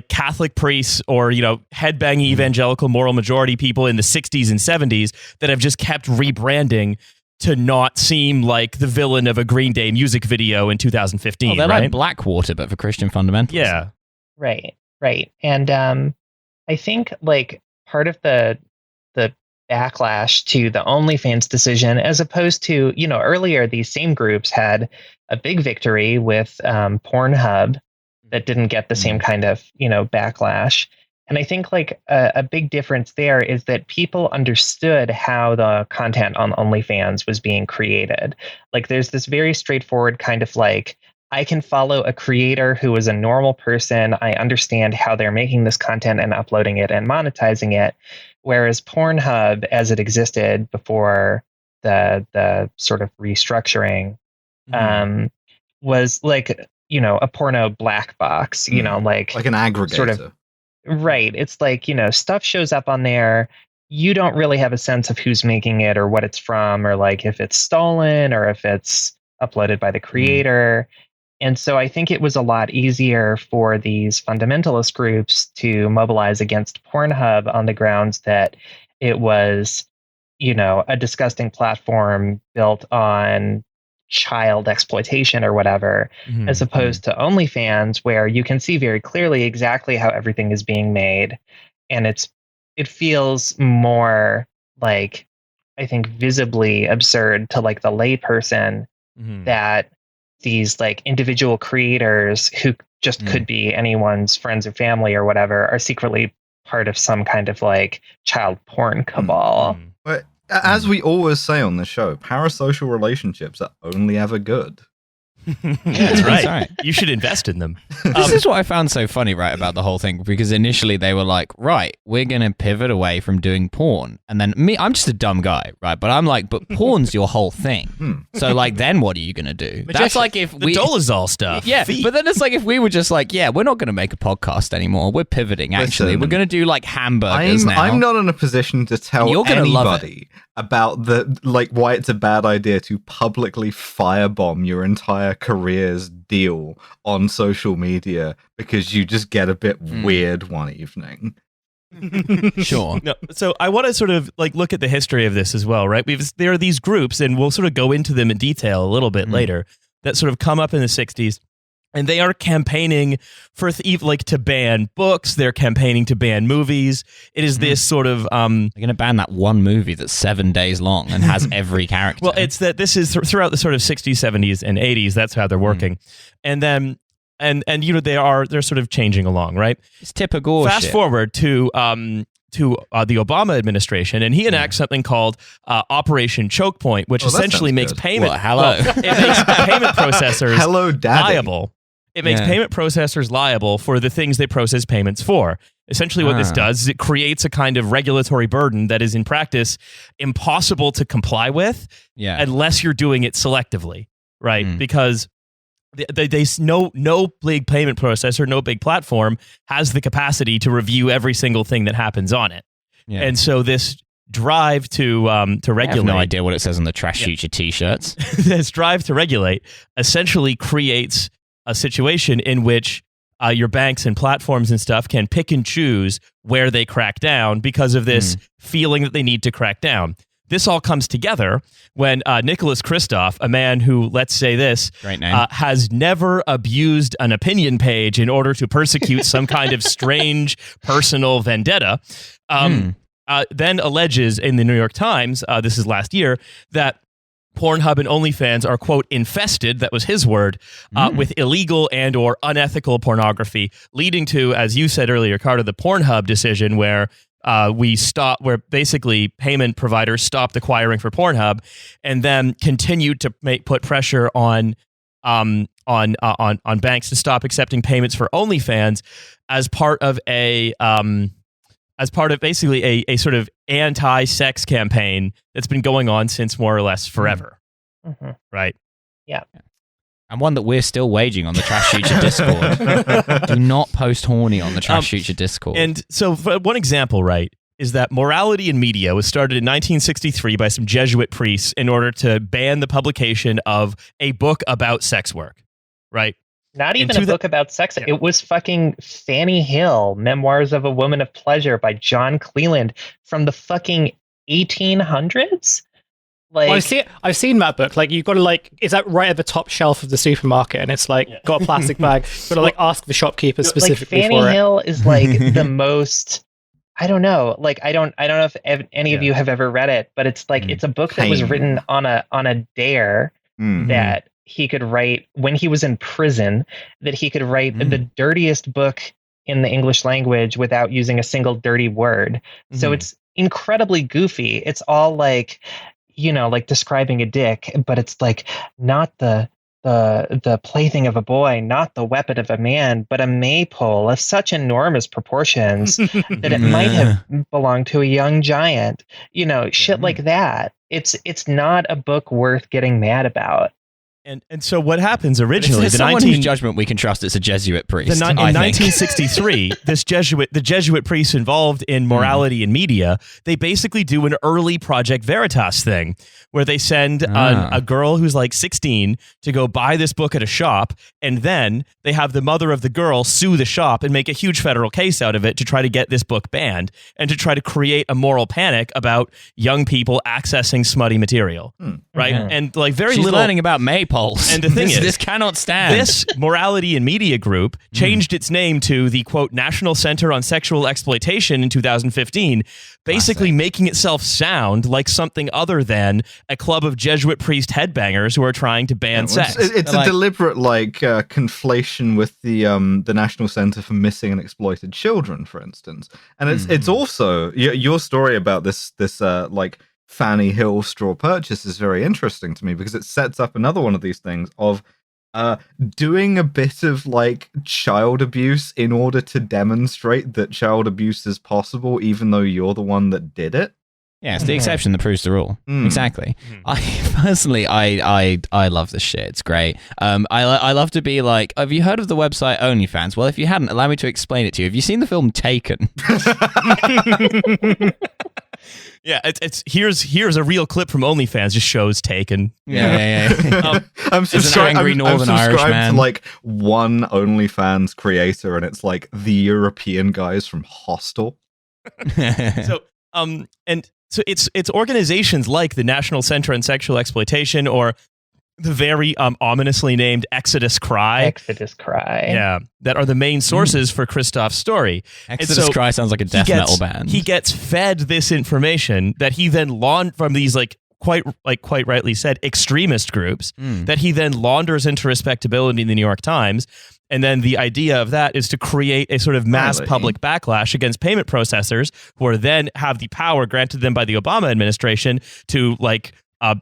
Catholic priests or, headbanging evangelical moral majority people in the 60s and 70s that have just kept rebranding to not seem like the villain of a Green Day music video in 2015. Oh, they're right? like Blackwater, but for Christian fundamentalists. Yeah. Right. And I think like part of the backlash to the OnlyFans decision, as opposed to, earlier these same groups had a big victory with Pornhub that didn't get the same kind of, backlash. And I think like a big difference there is that people understood how the content on OnlyFans was being created. Like there's this very straightforward kind of like, I can follow a creator who is a normal person. I understand how they're making this content and uploading it and monetizing it. Whereas Pornhub, as it existed before the sort of restructuring, was like, a porno black box, like an aggregator. Sort of, right. It's like, stuff shows up on there. You don't really have a sense of who's making it or what it's from, or like if it's stolen or if it's uploaded by the creator. And so I think it was a lot easier for these fundamentalist groups to mobilize against Pornhub on the grounds that it was, a disgusting platform built on child exploitation or whatever, as opposed to OnlyFans, where you can see very clearly exactly how everything is being made. And it feels more like, I think, visibly absurd to like the layperson that these like individual creators who just could be anyone's friends or family or whatever are secretly part of some kind of like child porn cabal. But as we always say on the show, parasocial relationships are only ever good. That's right. You should invest in them. This is what I found so funny, right, about the whole thing, because initially they were like, right, we're going to pivot away from doing porn. And then I'm just a dumb guy, right? But I'm like, but porn's your whole thing. So like, then what are you going to do? That's like if the Dolezal stuff. Yeah, but then it's like if we were just like, yeah, we're not going to make a podcast anymore. We're pivoting, actually. Listen, we're going to do like hamburgers now. I'm not in a position to tell anybody about why it's a bad idea to publicly firebomb your entire career's deal on social media because you just get a bit weird one evening. Sure. No, so I want to sort of like look at the history of this as well, right? There are these groups, and we'll sort of go into them in detail a little bit later, that sort of come up in the 60s. And they are campaigning for to ban books. They're campaigning to ban movies. It is this sort of they're going to ban that one movie that's 7 days long and has every character. Well, it's that this is throughout the sort of 60s, 70s, and 80s. That's how they're working. And then and you know they're sort of changing along, right? It's typical. Fast forward to the Obama administration, and he enacts something called Operation Choke Point, which essentially makes payment. It makes payment processors liable. It makes payment processors liable for the things they process payments for. Essentially what this does is it creates a kind of regulatory burden that is in practice impossible to comply with unless you're doing it selectively, right? Because no big payment processor, no big platform has the capacity to review every single thing that happens on it. Yeah. And so this drive to regulate. I have no idea what it says on the Trashfuture t-shirts. This drive to regulate essentially creates a situation in which your banks and platforms and stuff can pick and choose where they crack down because of this feeling that they need to crack down. This all comes together when Nicholas Kristof, a man who, let's say this, has never abused an opinion page in order to persecute some kind of strange personal vendetta, then alleges in the New York Times, this is last year, that Pornhub and OnlyFans are, quote, infested, that was his word, with illegal and or unethical pornography, leading to, as you said earlier, Carter, the Pornhub decision where where basically payment providers stopped acquiring for Pornhub and then continued to put pressure on banks to stop accepting payments for OnlyFans as part of basically a sort of anti-sex campaign that's been going on since more or less forever. Right? Yeah. And one that we're still waging on the Trashfuture Discord. Do not post horny on the Trashfuture Discord. And so one example, right, is that morality in media was started in 1963 by some Jesuit priests in order to ban the publication of a book about sex work, right? Not even a book about sex. Yeah. It was fucking Fanny Hill, Memoirs of a Woman of Pleasure by John Cleland from the fucking 1800s. Like, well, I've seen that book. Like, you've got to is that right at the top shelf of the supermarket, and it's like got a plastic bag. You've got to ask the shopkeeper specifically Fanny for it. Hill is like the most. I don't know. Like, I don't know if any of you have ever read it, but it's like it's a book that was written on a dare that he could write when he was in prison, that he could write the dirtiest book in the English language without using a single dirty word. So it's incredibly goofy. It's all like, like describing a dick, but it's like not the plaything of a boy, not the weapon of a man, but a maypole of such enormous proportions that it might have belonged to a young giant. Shit like that. It's not a book worth getting mad about. And so what happens originally? Whose judgment we can trust. It's a Jesuit priest. In 1963, the Jesuit priests involved in morality in media, they basically do an early Project Veritas thing where they send a girl who's like 16 to go buy this book at a shop, and then they have the mother of the girl sue the shop and make a huge federal case out of it to try to get this book banned and to try to create a moral panic about young people accessing smutty material, right? And like She's learning about maypole. polls. And the thing is, this cannot stand. This morality and media group changed its name to the, quote, National Center on Sexual Exploitation in 2015, basically making itself sound like something other than a club of Jesuit priest headbangers who are trying to ban sex. It's a deliberate conflation with the National Center for Missing and Exploited Children, for instance. And it's also your story about this Fanny Hill straw purchase is very interesting to me because it sets up another one of these things of doing a bit of child abuse in order to demonstrate that child abuse is possible, even though you're the one that did it. Yeah, it's the exception that proves the rule. Exactly. I love this shit. It's great. I love to be like, have you heard of the website OnlyFans? Well, if you hadn't, allow me to explain it to you. Have you seen the film Taken? Yeah, here's a real clip from OnlyFans. Just shows Taken. Yeah. I'm subscribed to one OnlyFans creator, and it's the European guys from Hostel. So it's organizations like the National Center on Sexual Exploitation or the very ominously named Exodus Cry. Exodus Cry. Yeah, that are the main sources for Christoph's story. Exodus Cry sounds like a death metal band. He gets fed this information that he then from these quite rightly said extremist groups that he then launders into respectability in the New York Times. And then the idea of that is to create a sort of mass public backlash against payment processors who are then have the power granted them by the Obama administration to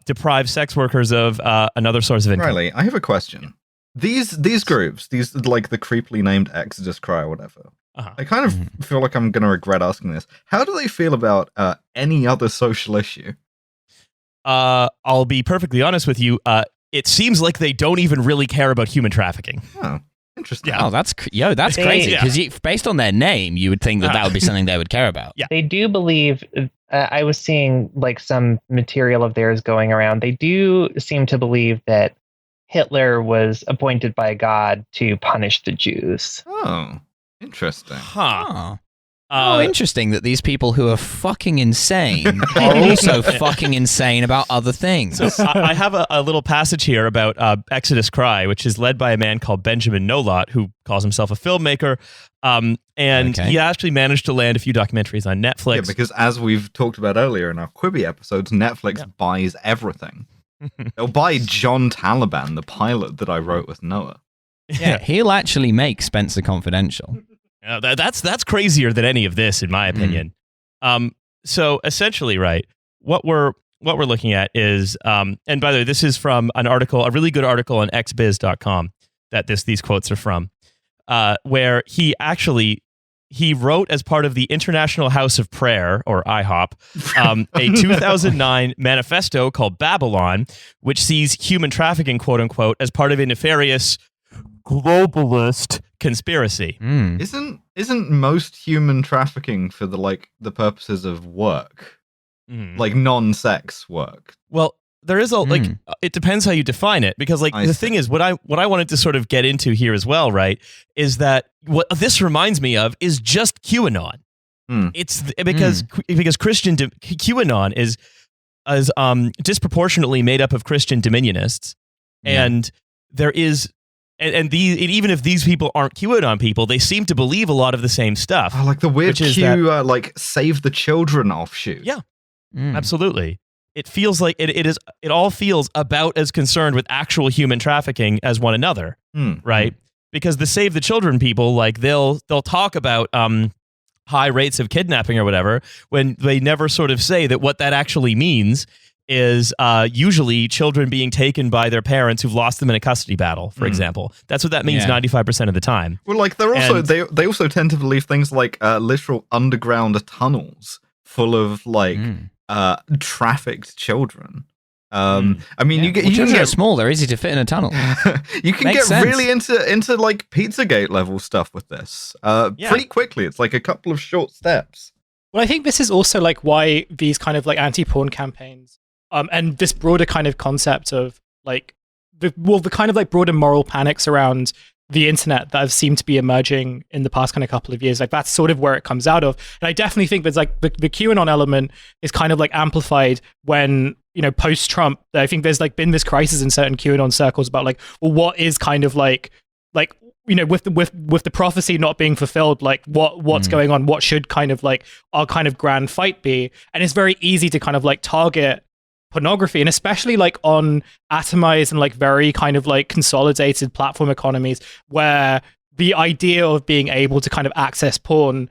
deprive sex workers of another source of income. Riley, I have a question. These groups, the creepily named Exodus Cry or whatever, I kind of feel like I'm going to regret asking this. How do they feel about any other social issue? I'll be perfectly honest with you. It seems like they don't even really care about human trafficking. Oh, interesting. Yeah. Oh, that's crazy. Because based on their name, you would think that would be something they would care about. Yeah. They do believe. I was seeing some material of theirs going around. They do seem to believe that Hitler was appointed by God to punish the Jews. Oh, interesting. Huh. Interesting that these people who are fucking insane are also fucking insane about other things. So I have a little passage here about Exodus Cry, which is led by a man called Benjamin Nolot, who calls himself a filmmaker. He actually managed to land a few documentaries on Netflix. Yeah, because as we've talked about earlier in our Quibi episodes, Netflix buys everything. They'll buy John Taliban, the pilot that I wrote with Noah. Yeah, he'll actually make Spencer Confidential. That's crazier than any of this, in my opinion. So essentially, right, what we're looking at is, and by the way, this is from an article, a really good article on xbiz.com that these quotes are from, where he wrote as part of the International House of Prayer, or IHOP, a 2009 manifesto called Babylon, which sees human trafficking, quote unquote, as part of a nefarious globalist conspiracy. Isn't most human trafficking for the purposes of work, non-sex work? Well, there is it depends how you define it, because the thing is, what I wanted to sort of get into here as well, right, is that what this reminds me of is just QAnon. It's because QAnon is disproportionately made up of Christian dominionists, and there is. And even if these people aren't QAnon people, they seem to believe a lot of the same stuff. Oh, the weird Save the Children offshoot. Yeah, absolutely. It feels like it all feels about as concerned with actual human trafficking as one another, right? Because the Save the Children people, they'll talk about high rates of kidnapping or whatever, when they never sort of say that what that actually means is usually children being taken by their parents who've lost them in a custody battle, for example. That's what that means 95% of the time. Well, they're also they also tend to believe things like literal underground tunnels full of trafficked children. You get small, they're easy to fit in a tunnel. You can get really into Pizzagate level stuff with this pretty quickly. It's a couple of short steps. Well, I think this is also why these kind of anti-porn campaigns and this broader kind of concept of the kind of broader moral panics around the internet that have seemed to be emerging in the past kind of couple of years, that's sort of where it comes out of. And I definitely think there's the QAnon element is kind of amplified when post Trump, I think there's like been this crisis in certain QAnon circles about like, well, what is kind of like with the prophecy not being fulfilled, like what's going on, what should kind of like our kind of grand fight be? And it's very easy to kind of like target pornography, and especially like on atomized and like very kind of like consolidated platform economies where the idea of being able to kind of access porn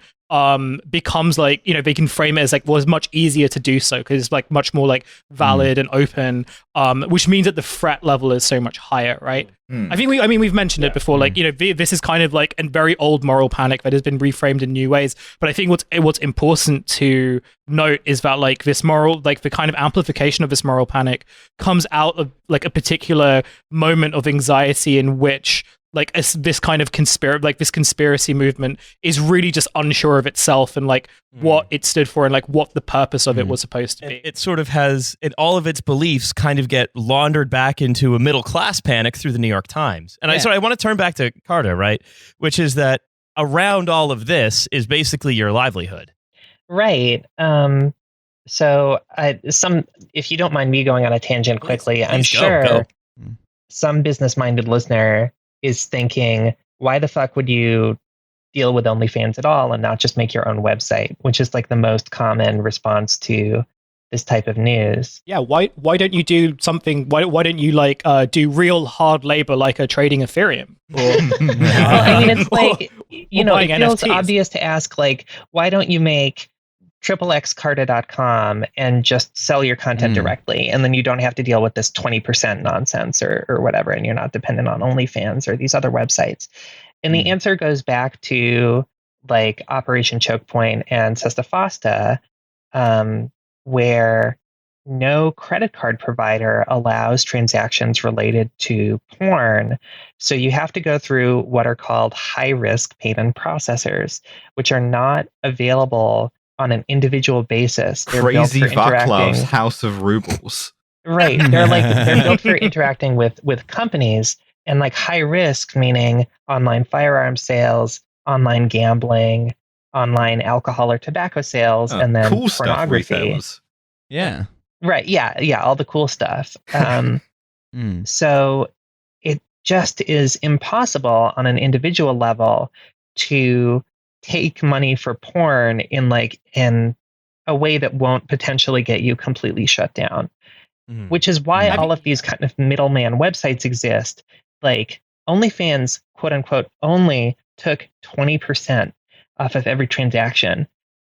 becomes like, they can frame it as like, well, it's much easier to do so because it's like much more like valid and open, which means that the threat level is so much higher, right? I think we've mentioned it before, like, this is kind of like a very old moral panic that has been reframed in new ways. But I think what's important to note is that like this moral, like the kind of amplification of this moral panic comes out of like a particular moment of anxiety in which like this kind of conspiracy movement is really just unsure of itself and like what it stood for and like what the purpose of it was supposed to be. It sort of has all of its beliefs kind of get laundered back into a middle class panic through the New York Times. And I want to turn back to Carta, right? Which is that around all of this is basically your livelihood. Right. So if you don't mind me going on a tangent quickly, I'm sure some business-minded listener is thinking, why the fuck would you deal with OnlyFans at all and not just make your own website, which is like the most common response to this type of news. Yeah, why don't you do something? Why don't you like do real hard labor like trading Ethereum? Well, I mean, it's like, it feels NFTs. Obvious to ask, like, why don't you make xxcarta.com and just sell your content directly, and then you don't have to deal with this 20% nonsense or whatever, and you're not dependent on OnlyFans or these other websites. And the answer goes back to like Operation Choke Point and Sesta Fosta, where no credit card provider allows transactions related to porn. So you have to go through what are called high-risk payment processors, which are not available on an individual basis. They're Crazy Vaclav's House of Rubles. Right. They're built for interacting with companies, and like high risk, meaning online firearm sales, online gambling, online alcohol or tobacco sales, and then cool pornography. Yeah. Right. Yeah. All the cool stuff. So it just is impossible on an individual level to take money for porn in a way that won't potentially get you completely shut down, which is why all of these kind of middleman websites exist. Like OnlyFans, quote unquote, only took 20% off of every transaction.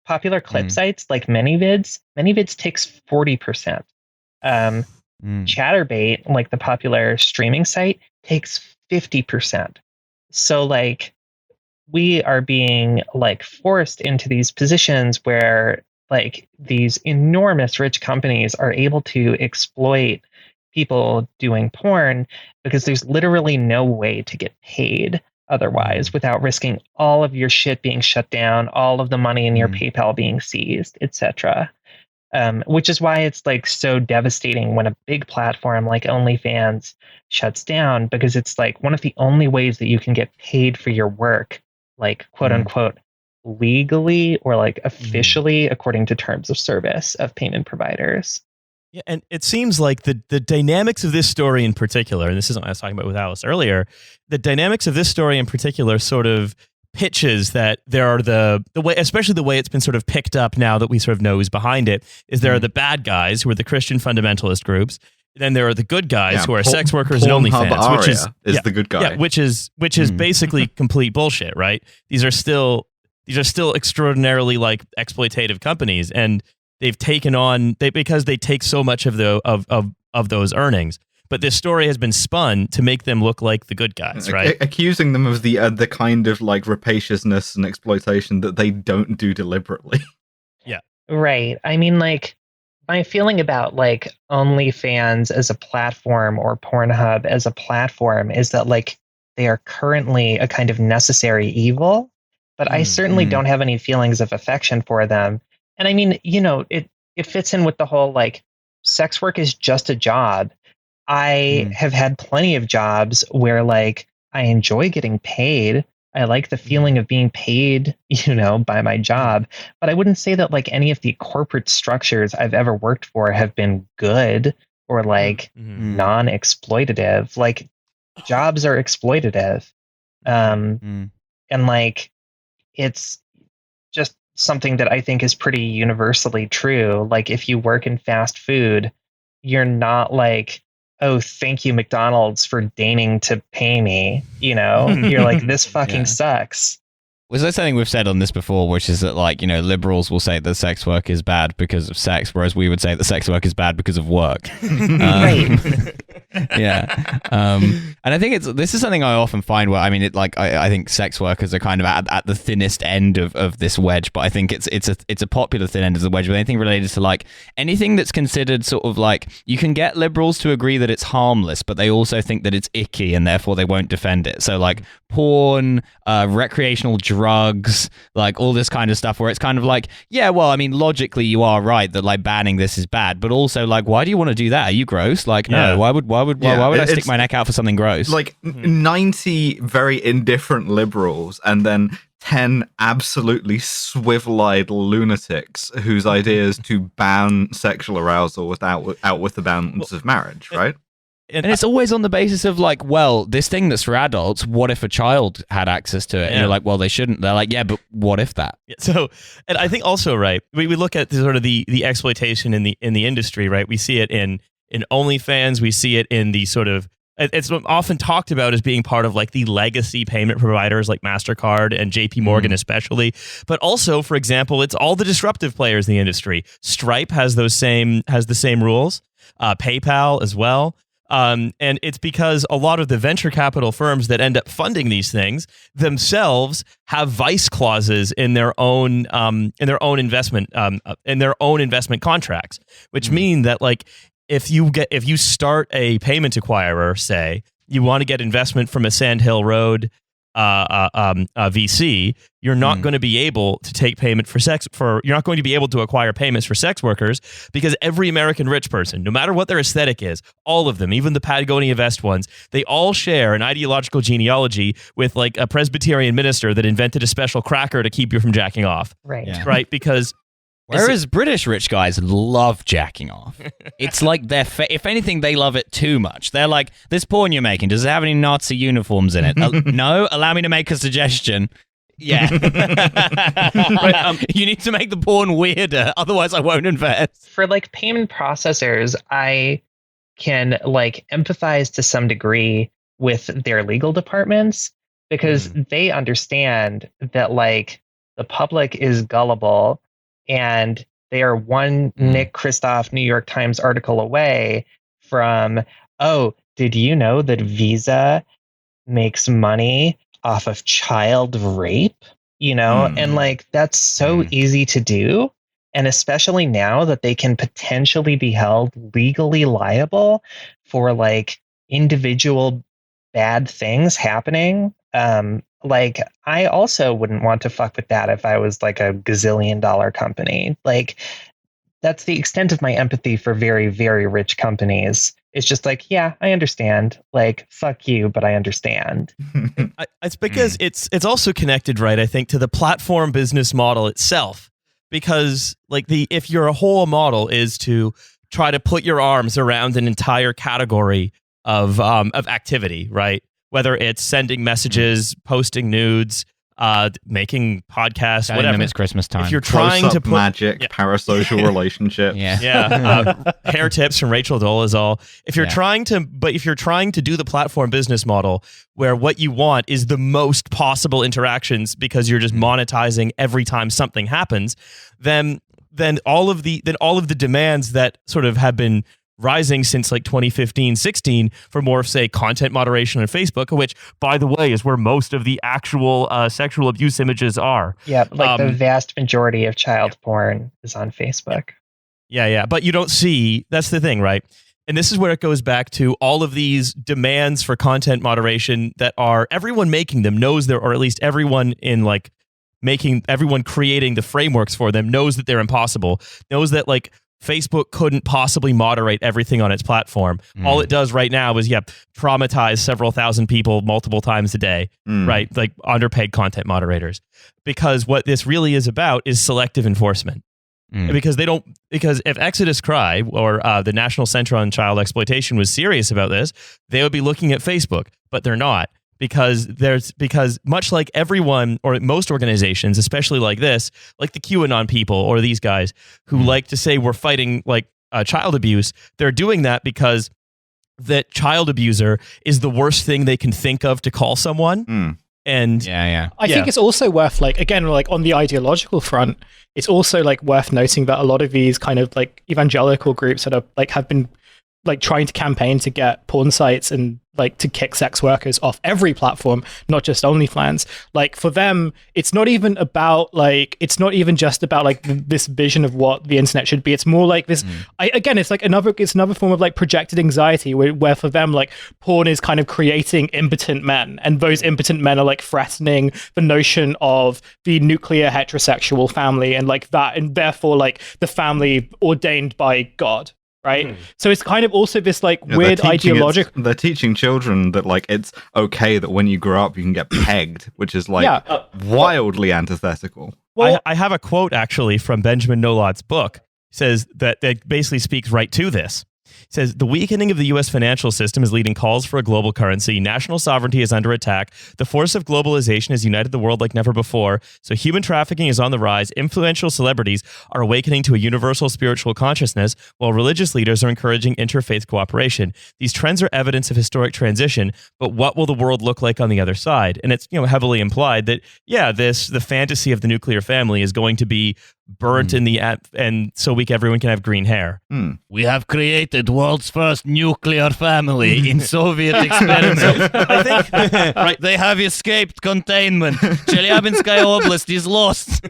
Popular clip sites like ManyVids takes 40%. Chatterbait, like the popular streaming site, takes 50%. So like we are being like forced into these positions where like these enormous rich companies are able to exploit people doing porn because there's literally no way to get paid otherwise without risking all of your shit being shut down, all of the money in your PayPal being seized, etc. Which is why it's like so devastating when a big platform like OnlyFans shuts down, because it's like one of the only ways that you can get paid for your work, like quote unquote legally or like officially according to terms of service of payment providers. Yeah, and it seems like the dynamics of this story in particular, and this is what I was talking about with Alice earlier, the dynamics of this story in particular sort of pitches that there are the way, especially the way it's been sort of picked up now that we sort of know who's behind it, is there are the bad guys who are the Christian fundamentalist groups. Then there are the good guys who are sex workers and OnlyFans, which is the good guy. Yeah, which is basically complete bullshit, right? These are still extraordinarily like exploitative companies, and they've taken on because they take so much of those earnings. But this story has been spun to make them look like the good guys, right? Accusing them of the kind of like rapaciousness and exploitation that they don't do deliberately. Yeah. Right. I mean, like, my feeling about like OnlyFans as a platform or Pornhub as a platform is that like they are currently a kind of necessary evil, but I certainly don't have any feelings of affection for them. And I mean, it fits in with the whole like sex work is just a job. I have had plenty of jobs where like I enjoy getting paid I like the feeling of being paid, by my job. But I wouldn't say that like any of the corporate structures I've ever worked for have been good or like non-exploitative. Like jobs are exploitative. And like it's just something that I think is pretty universally true. Like if you work in fast food, you're not like, oh, thank you, McDonald's, for deigning to pay me. You're like, this fucking sucks. Was there something we've said on this before, which is that like, liberals will say that sex work is bad because of sex, whereas we would say that sex work is bad because of work. Right. Yeah. And I think this is something I often find where, I think sex workers are kind of at the thinnest end of this wedge, but I think it's a popular thin end of the wedge with anything related to like anything that's considered sort of like, you can get liberals to agree that it's harmless, but they also think that it's icky and therefore they won't defend it. So like porn, recreational drugs, like all this kind of stuff where it's kind of like, yeah, well, logically you are right that like banning this is bad, but also like, why do you want to do that? Are you gross? Like, no, why would I stick my neck out for something gross? Like 90 very indifferent liberals and then 10 absolutely swivel-eyed lunatics whose idea is to ban sexual arousal out with the bounds of marriage, right? And it's always on the basis of like, well, this thing that's for adults, what if a child had access to it? And you're like, well, they shouldn't. They're like, yeah, but what if that? So, and I think also, right, we look at sort of the exploitation in the industry, right? We see it in OnlyFans. We see it in the sort of, it's often talked about as being part of like the legacy payment providers like MasterCard and JP Morgan especially. But also, for example, it's all the disruptive players in the industry. Stripe has the same rules, PayPal as well. And it's because a lot of the venture capital firms that end up funding these things themselves have vice clauses in their own investment contracts, which mean that like if you start a payment acquirer, say you want to get investment from a Sand Hill Road VC, you're not going to be able to take payment you're not going to be able to acquire payments for sex workers because every American rich person, no matter what their aesthetic is, all of them, even the Patagonia vest ones, they all share an ideological genealogy with like a Presbyterian minister that invented a special cracker to keep you from jacking off. Right. Yeah. Right. Because whereas British rich guys love jacking off. It's like if anything, they love it too much. They're like, this porn you're making, does it have any Nazi uniforms in it? No? Allow me to make a suggestion. Yeah. You need to make the porn weirder, otherwise I won't invest. For like payment processors, I can like empathize to some degree with their legal departments because they understand that like the public is gullible and they are one Nick Kristof New York Times article away from, oh, did you know that Visa makes money off of child rape? And like that's so easy to do. And especially now that they can potentially be held legally liable for like individual bad things happening. Like I also wouldn't want to fuck with that if I was like a gazillion-dollar company. Like that's the extent of my empathy for very, very rich companies. It's just like, yeah, I understand. Like, fuck you, but I understand. It's because it's also connected, right? I think to the platform business model itself, because like if your whole model is to try to put your arms around an entire category of activity, right? Whether it's sending messages, posting nudes, making podcasts, whatever. It's Christmas time. If you're trying to put magic, parasocial relationships, hair tips from Rachel Dolezal. If you're trying to do the platform business model where what you want is the most possible interactions because you're just monetizing every time something happens, then all of the demands that sort of have been rising since like 2015-16 for more, say, content moderation on Facebook, which, by the way, is where most of the actual sexual abuse images are. Yeah, like the vast majority of child porn is on Facebook. Yeah. But you don't see, that's the thing, right? And this is where it goes back to all of these demands for content moderation that are, everyone making them knows there, or at least everyone in like everyone creating the frameworks for them knows that they're impossible, knows that like Facebook couldn't possibly moderate everything on its platform. All it does right now is, traumatize several thousand people multiple times a day, right? Like underpaid content moderators. Because what this really is about is selective enforcement. Because if Exodus Cry or the National Center on Child Exploitation was serious about this, they would be looking at Facebook, but they're not. Because much like everyone or most organizations, especially like this, like the QAnon people or these guys who like to say we're fighting like child abuse, they're doing that because that child abuser is the worst thing they can think of to call someone. And I think it's also worth again, on the ideological front, it's also worth noting that a lot of these kind of evangelical groups that are have been trying to campaign to get porn sites and to kick sex workers off every platform, not just OnlyFans. For them, it's not even about it's not even just about this vision of what the internet should be. It's more this. It's another form of projected anxiety where for them porn is kind of creating impotent men, and those impotent men are threatening the notion of the nuclear heterosexual family and that, and therefore the family ordained by God. Right. So it's kind of also this weird ideological. They're teaching children that it's okay that when you grow up you can get pegged, which is wildly antithetical. Well, I have a quote actually from Benjamin Nolot's book. Says that basically speaks right to this. It says, the weakening of the U.S. financial system is leading calls for a global currency. National sovereignty is under attack. The force of globalization has united the world like never before. So human trafficking is on the rise. Influential celebrities are awakening to a universal spiritual consciousness, while religious leaders are encouraging interfaith cooperation. These trends are evidence of historic transition, but what will the world look like on the other side? And it's heavily implied that, the fantasy of the nuclear family is going to be burnt in the and so everyone can have green hair. We have created world's first nuclear family in Soviet experiment. I think right, they have escaped containment. Chelyabinskaya Oblast is lost.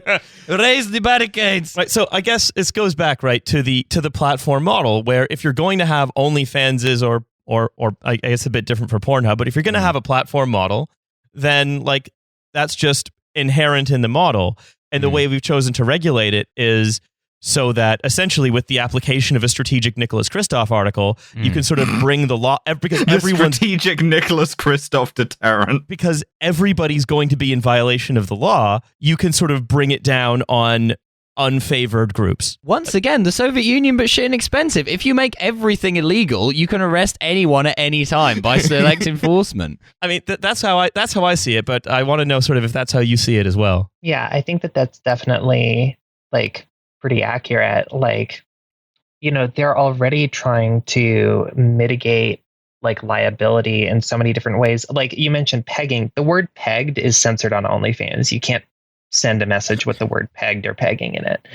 Raise the barricades. Right, so I guess this goes back to the platform model, where if you're going to have OnlyFans or I guess a bit different for Pornhub, but if you're going to have a platform model, then that's just inherent in the model. And the way we've chosen to regulate it is so that essentially with the application of a strategic Nicholas Kristof article, you can sort of bring the law, because everyone's strategic Nicholas Kristof deterrent. Because everybody's going to be in violation of the law, you can sort of bring it down on unfavored groups. Once again, the Soviet Union, but shit inexpensive. If you make everything illegal, you can arrest anyone at any time by select enforcement. I mean, that's how I see it, but I want to know sort of if that's how you see it as well. Yeah, I think that's definitely pretty accurate. They're already trying to mitigate liability in so many different ways. You mentioned pegging. The word pegged is censored on OnlyFans. You can't send a message with the word pegged or pegging in it.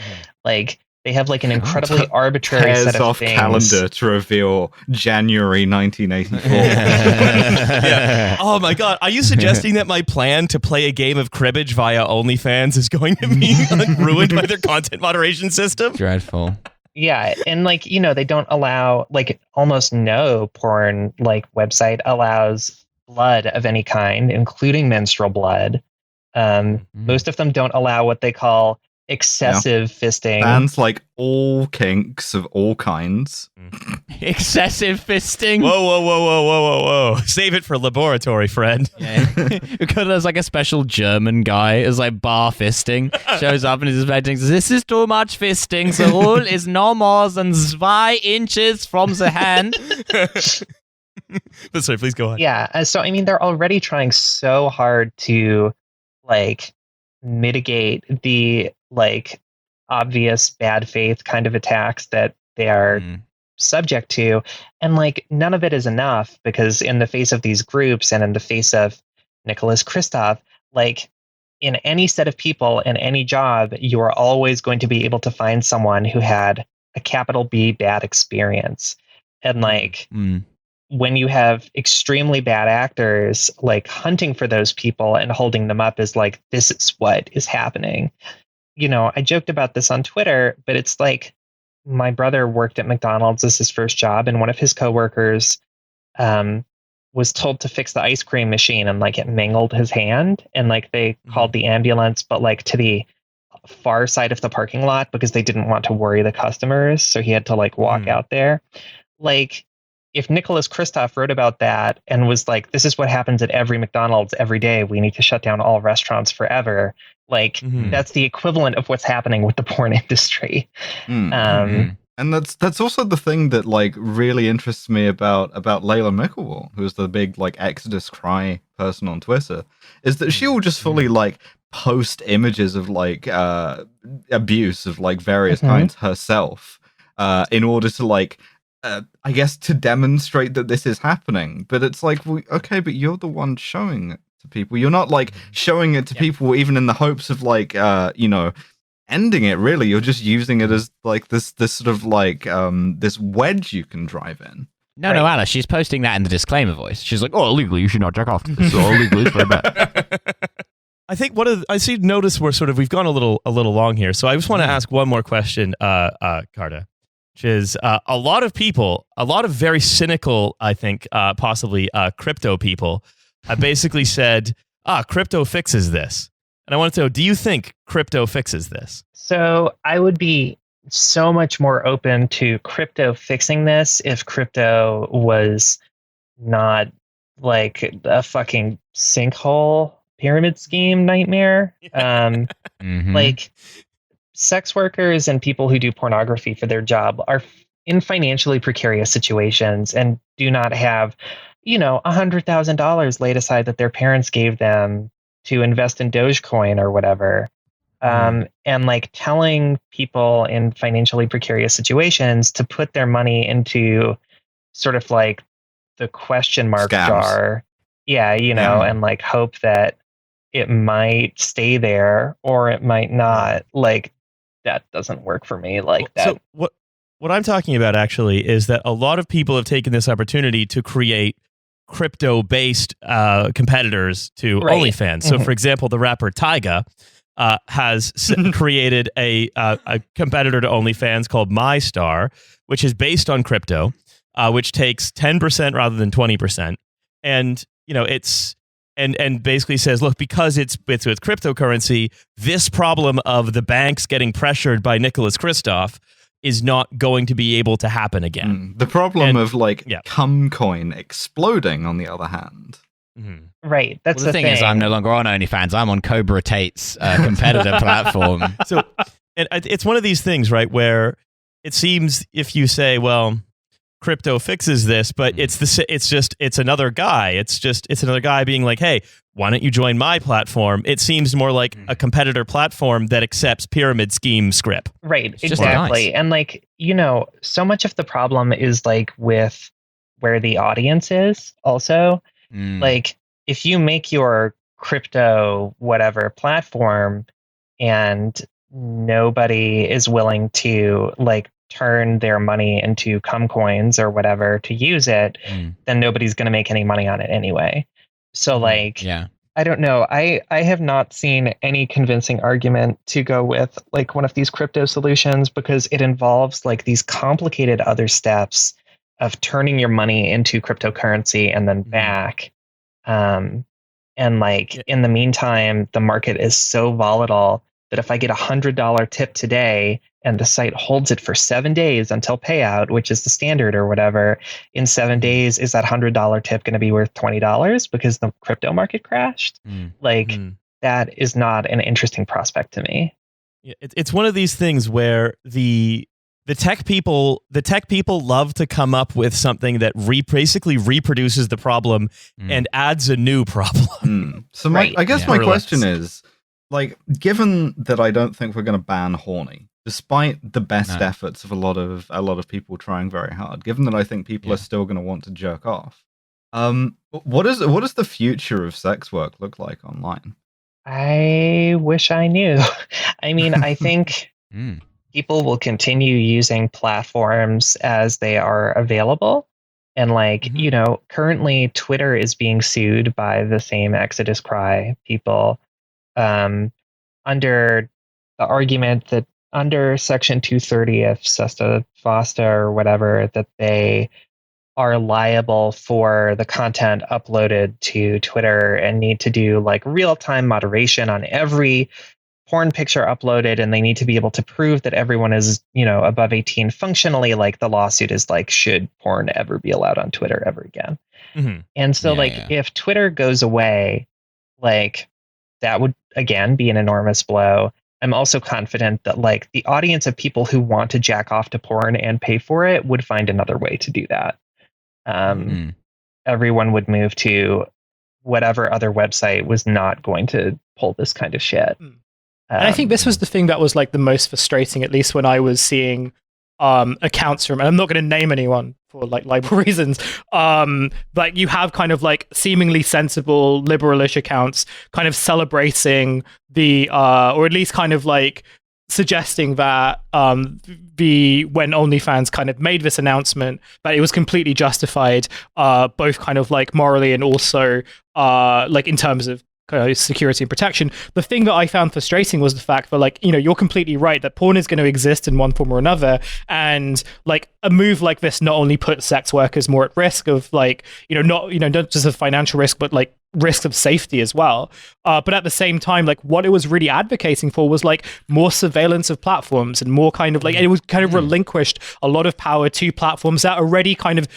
They have an incredibly arbitrary set of off things. Calendar to reveal January 1984. Yeah. Oh my God. Are you suggesting that my plan to play a game of cribbage via OnlyFans is going to be ruined by their content moderation system? Dreadful. Yeah, and they don't allow almost no porn website allows blood of any kind, including menstrual blood. Most of them don't allow what they call excessive fisting. Bans all kinks of all kinds. Excessive fisting. Whoa. Save it for laboratory, friend. Yeah. Because there's a special German guy who's bar fisting, shows up and is expecting, this is too much fisting. The rule is no more than 2 inches from the hand. But sorry, please go on. Yeah, so I mean, they're already trying so hard to mitigate the obvious bad faith kind of attacks that they are subject to, and none of it is enough, because in the face of these groups and in the face of Nicholas Kristof, in any set of people in any job, you are always going to be able to find someone who had a capital B bad experience. And when you have extremely bad actors hunting for those people and holding them up as this is what is happening. I joked about this on Twitter, but it's my brother worked at McDonald's as his first job, and one of his coworkers was told to fix the ice cream machine, and it mangled his hand, and they called the ambulance, but to the far side of the parking lot because they didn't want to worry the customers. So he had to like walk out there. Like, if Nicholas Kristof wrote about that and was like, this is what happens at every McDonald's every day, we need to shut down all restaurants forever. Like, that's the equivalent of what's happening with the porn industry. And that's also the thing that like really interests me about Layla Mickelwall, who's the big like Exodus Cry person on Twitter, is that she will just fully like post images of like abuse of like various kinds herself in order to like I guess to demonstrate that this is happening. But it's like, well, okay, but you're the one showing it to people. You're not like showing it to people even in the hopes of like you know, ending it. Really, you're just using it as like this sort of like this wedge you can drive in. No, Alice, she's posting that in the disclaimer voice. She's like, "Oh, illegally, you should not jack off to this. So illegally, it's very bad." I think notice we've gone a little long here. So I just want to ask one more question, Carta, which is a lot of very cynical, I think, possibly crypto people, have basically said, crypto fixes this. And I want to know, do you think crypto fixes this? So I would be so much more open to crypto fixing this if crypto was not like a fucking sinkhole pyramid scheme nightmare. Like, sex workers and people who do pornography for their job are in financially precarious situations and do not have, you know, $100,000 laid aside that their parents gave them to invest in Dogecoin or whatever. And like telling people in financially precarious situations to put their money into sort of like the question mark Scams. jar. Yeah, you know, and like hope that it might stay there or it might not. Like, that doesn't work for me. Like that. So what I'm talking about actually is that a lot of people have taken this opportunity to create crypto-based competitors to OnlyFans. So, for example, the rapper Tyga has created a competitor to OnlyFans called MyStar, which is based on crypto, which takes 10% rather than 20%, and you know and basically says, look, because it's with cryptocurrency, this problem of the banks getting pressured by Nicholas Kristof is not going to be able to happen again. The problem of like Cumcoin exploding, on the other hand. Right. That's the thing is, I'm no longer on OnlyFans. I'm on Cobra Tate's competitor platform. So and it's one of these things, right, where it seems if you say, well, crypto fixes this, but it's another guy. It's another guy being like, hey, why don't you join my platform? It seems more like a competitor platform that accepts pyramid scheme script. Right, exactly. Nice. And like, you know, so much of the problem is like with where the audience is also. Like, if you make your crypto whatever platform and nobody is willing to like turn their money into cum coins or whatever to use it, then nobody's going to make any money on it anyway. So like, I don't know. I have not seen any convincing argument to go with like one of these crypto solutions because it involves like these complicated other steps of turning your money into cryptocurrency and then back. And like in the meantime, the market is so volatile that if I get $100 tip today and the site holds it for 7 days until payout, which is the standard or whatever, in 7 days, is that $100 tip going to be worth $20 because the crypto market crashed? That is not an interesting prospect to me. It's one of these things where the tech people love to come up with something that basically reproduces the problem and adds a new problem. So I guess my question is, like, given that I don't think we're going to ban horny, despite the best efforts of a lot of people trying very hard, given that I think people are still going to want to jerk off, what does the future of sex work look like online? I wish I knew. I mean, I think people will continue using platforms as they are available. And like, you know, currently Twitter is being sued by the same Exodus Cry people under the argument that under Section 230 of SESTA FOSTA or whatever, that they are liable for the content uploaded to Twitter and need to do like real-time moderation on every porn picture uploaded and they need to be able to prove that everyone is, above 18 functionally. Like the lawsuit is like, should porn ever be allowed on Twitter ever again? Mm-hmm. And so if Twitter goes away, like that would again be an enormous blow. I'm also confident that like the audience of people who want to jack off to porn and pay for it would find another way to do that. Everyone would move to whatever other website was not going to pull this kind of shit. And I think this was the thing that was like the most frustrating, at least when I was seeing accounts from, and I'm not going to name anyone for like libel reasons, but you have kind of like seemingly sensible liberalish accounts kind of celebrating the or at least kind of like suggesting that when OnlyFans kind of made this announcement, that it was completely justified, both kind of like morally and also like in terms of security and protection. The thing that I found frustrating was the fact that like, you're completely right that porn is going to exist in one form or another, and like a move like this not only puts sex workers more at risk of like, not just a financial risk, but like risk of safety as well. But at the same time, like what it was really advocating for was like more surveillance of platforms and more kind of like, it was kind of relinquished a lot of power to platforms that already kind of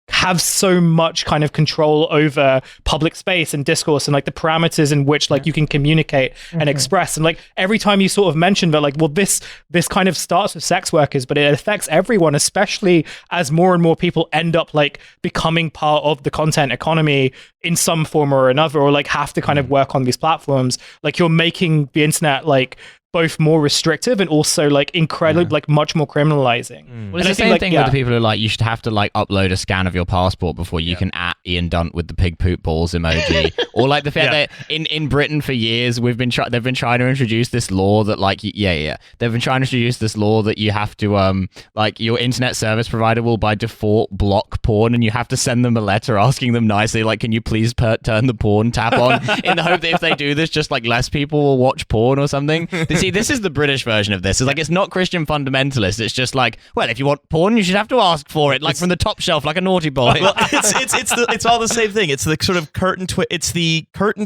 have so much kind of control over public space and discourse and like the parameters in which like you can communicate and express. And like every time you sort of mention that, like, well, this kind of starts with sex workers, but it affects everyone, especially as more and more people end up like becoming part of the content economy in some form or another, or like have to kind of work on these platforms. Like you're making the internet like both more restrictive and also like incredibly like much more criminalizing. Well, it's the same thing with the people who are like, you should have to like upload a scan of your passport before you can at Ian Dunt with the pig poop balls emoji. Or like the fact that in Britain for years they've been trying to introduce this law that like they've been trying to introduce this law that you have to like your internet service provider will by default block porn, and you have to send them a letter asking them nicely like, can you please turn the porn tap on, in the hope that if they do this, just like less people will watch porn or something. See, this is the British version of this. It's like, it's not Christian fundamentalist. It's just like, well, if you want porn, you should have to ask for it, like from the top shelf, like a naughty boy. Well, it's all the same thing. It's the sort of curtain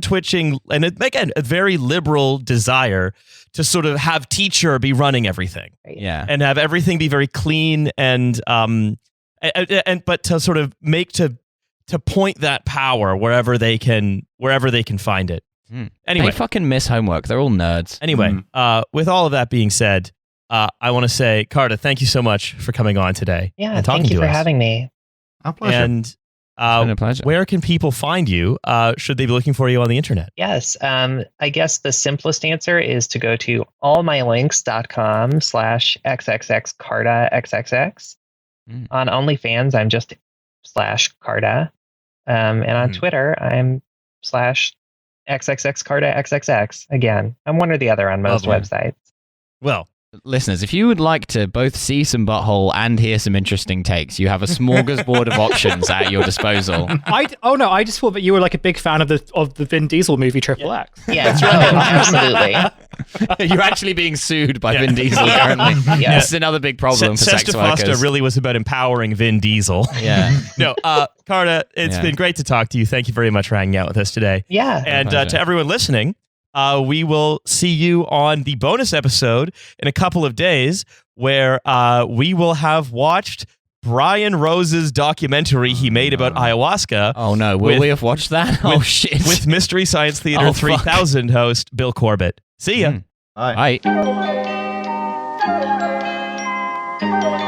twitching, and again, a very liberal desire to sort of have teacher be running everything, and have everything be very clean and but to sort of to point that power wherever they can find it. Anyway, they fucking miss homework. They're all nerds. Anyway, with all of that being said, I want to say, Carta, thank you so much for coming on today. Yeah, and talking thank you to for us. having me. Our pleasure. And it's been a pleasure. Where can people find you? Should they be looking for you on the internet? Yes, I guess the simplest answer is to go to allmylinks.com/xxxcartaxxx. On OnlyFans, I'm just /Carta. And on Twitter, I'm /XXXCartaXXX. Again, I'm one or the other on most websites. Well, listeners, if you would like to both see some butthole and hear some interesting takes, you have a smorgasbord of options at your disposal. I just thought that you were like a big fan of the Vin Diesel movie Triple X. Yeah, absolutely. You're actually being sued by Vin Diesel currently. This is another big problem for sex workers. Foster really was about empowering Vin Diesel. Yeah. No, Carta, it's been great to talk to you. Thank you very much for hanging out with us today. Yeah. And to everyone listening, we will see you on the bonus episode in a couple of days, where we will have watched Brian Rose's documentary he made about ayahuasca. Oh no, will we have watched that? Oh shit. With Mystery Science Theater 3000 host Bill Corbett. See ya. Bye. Bye.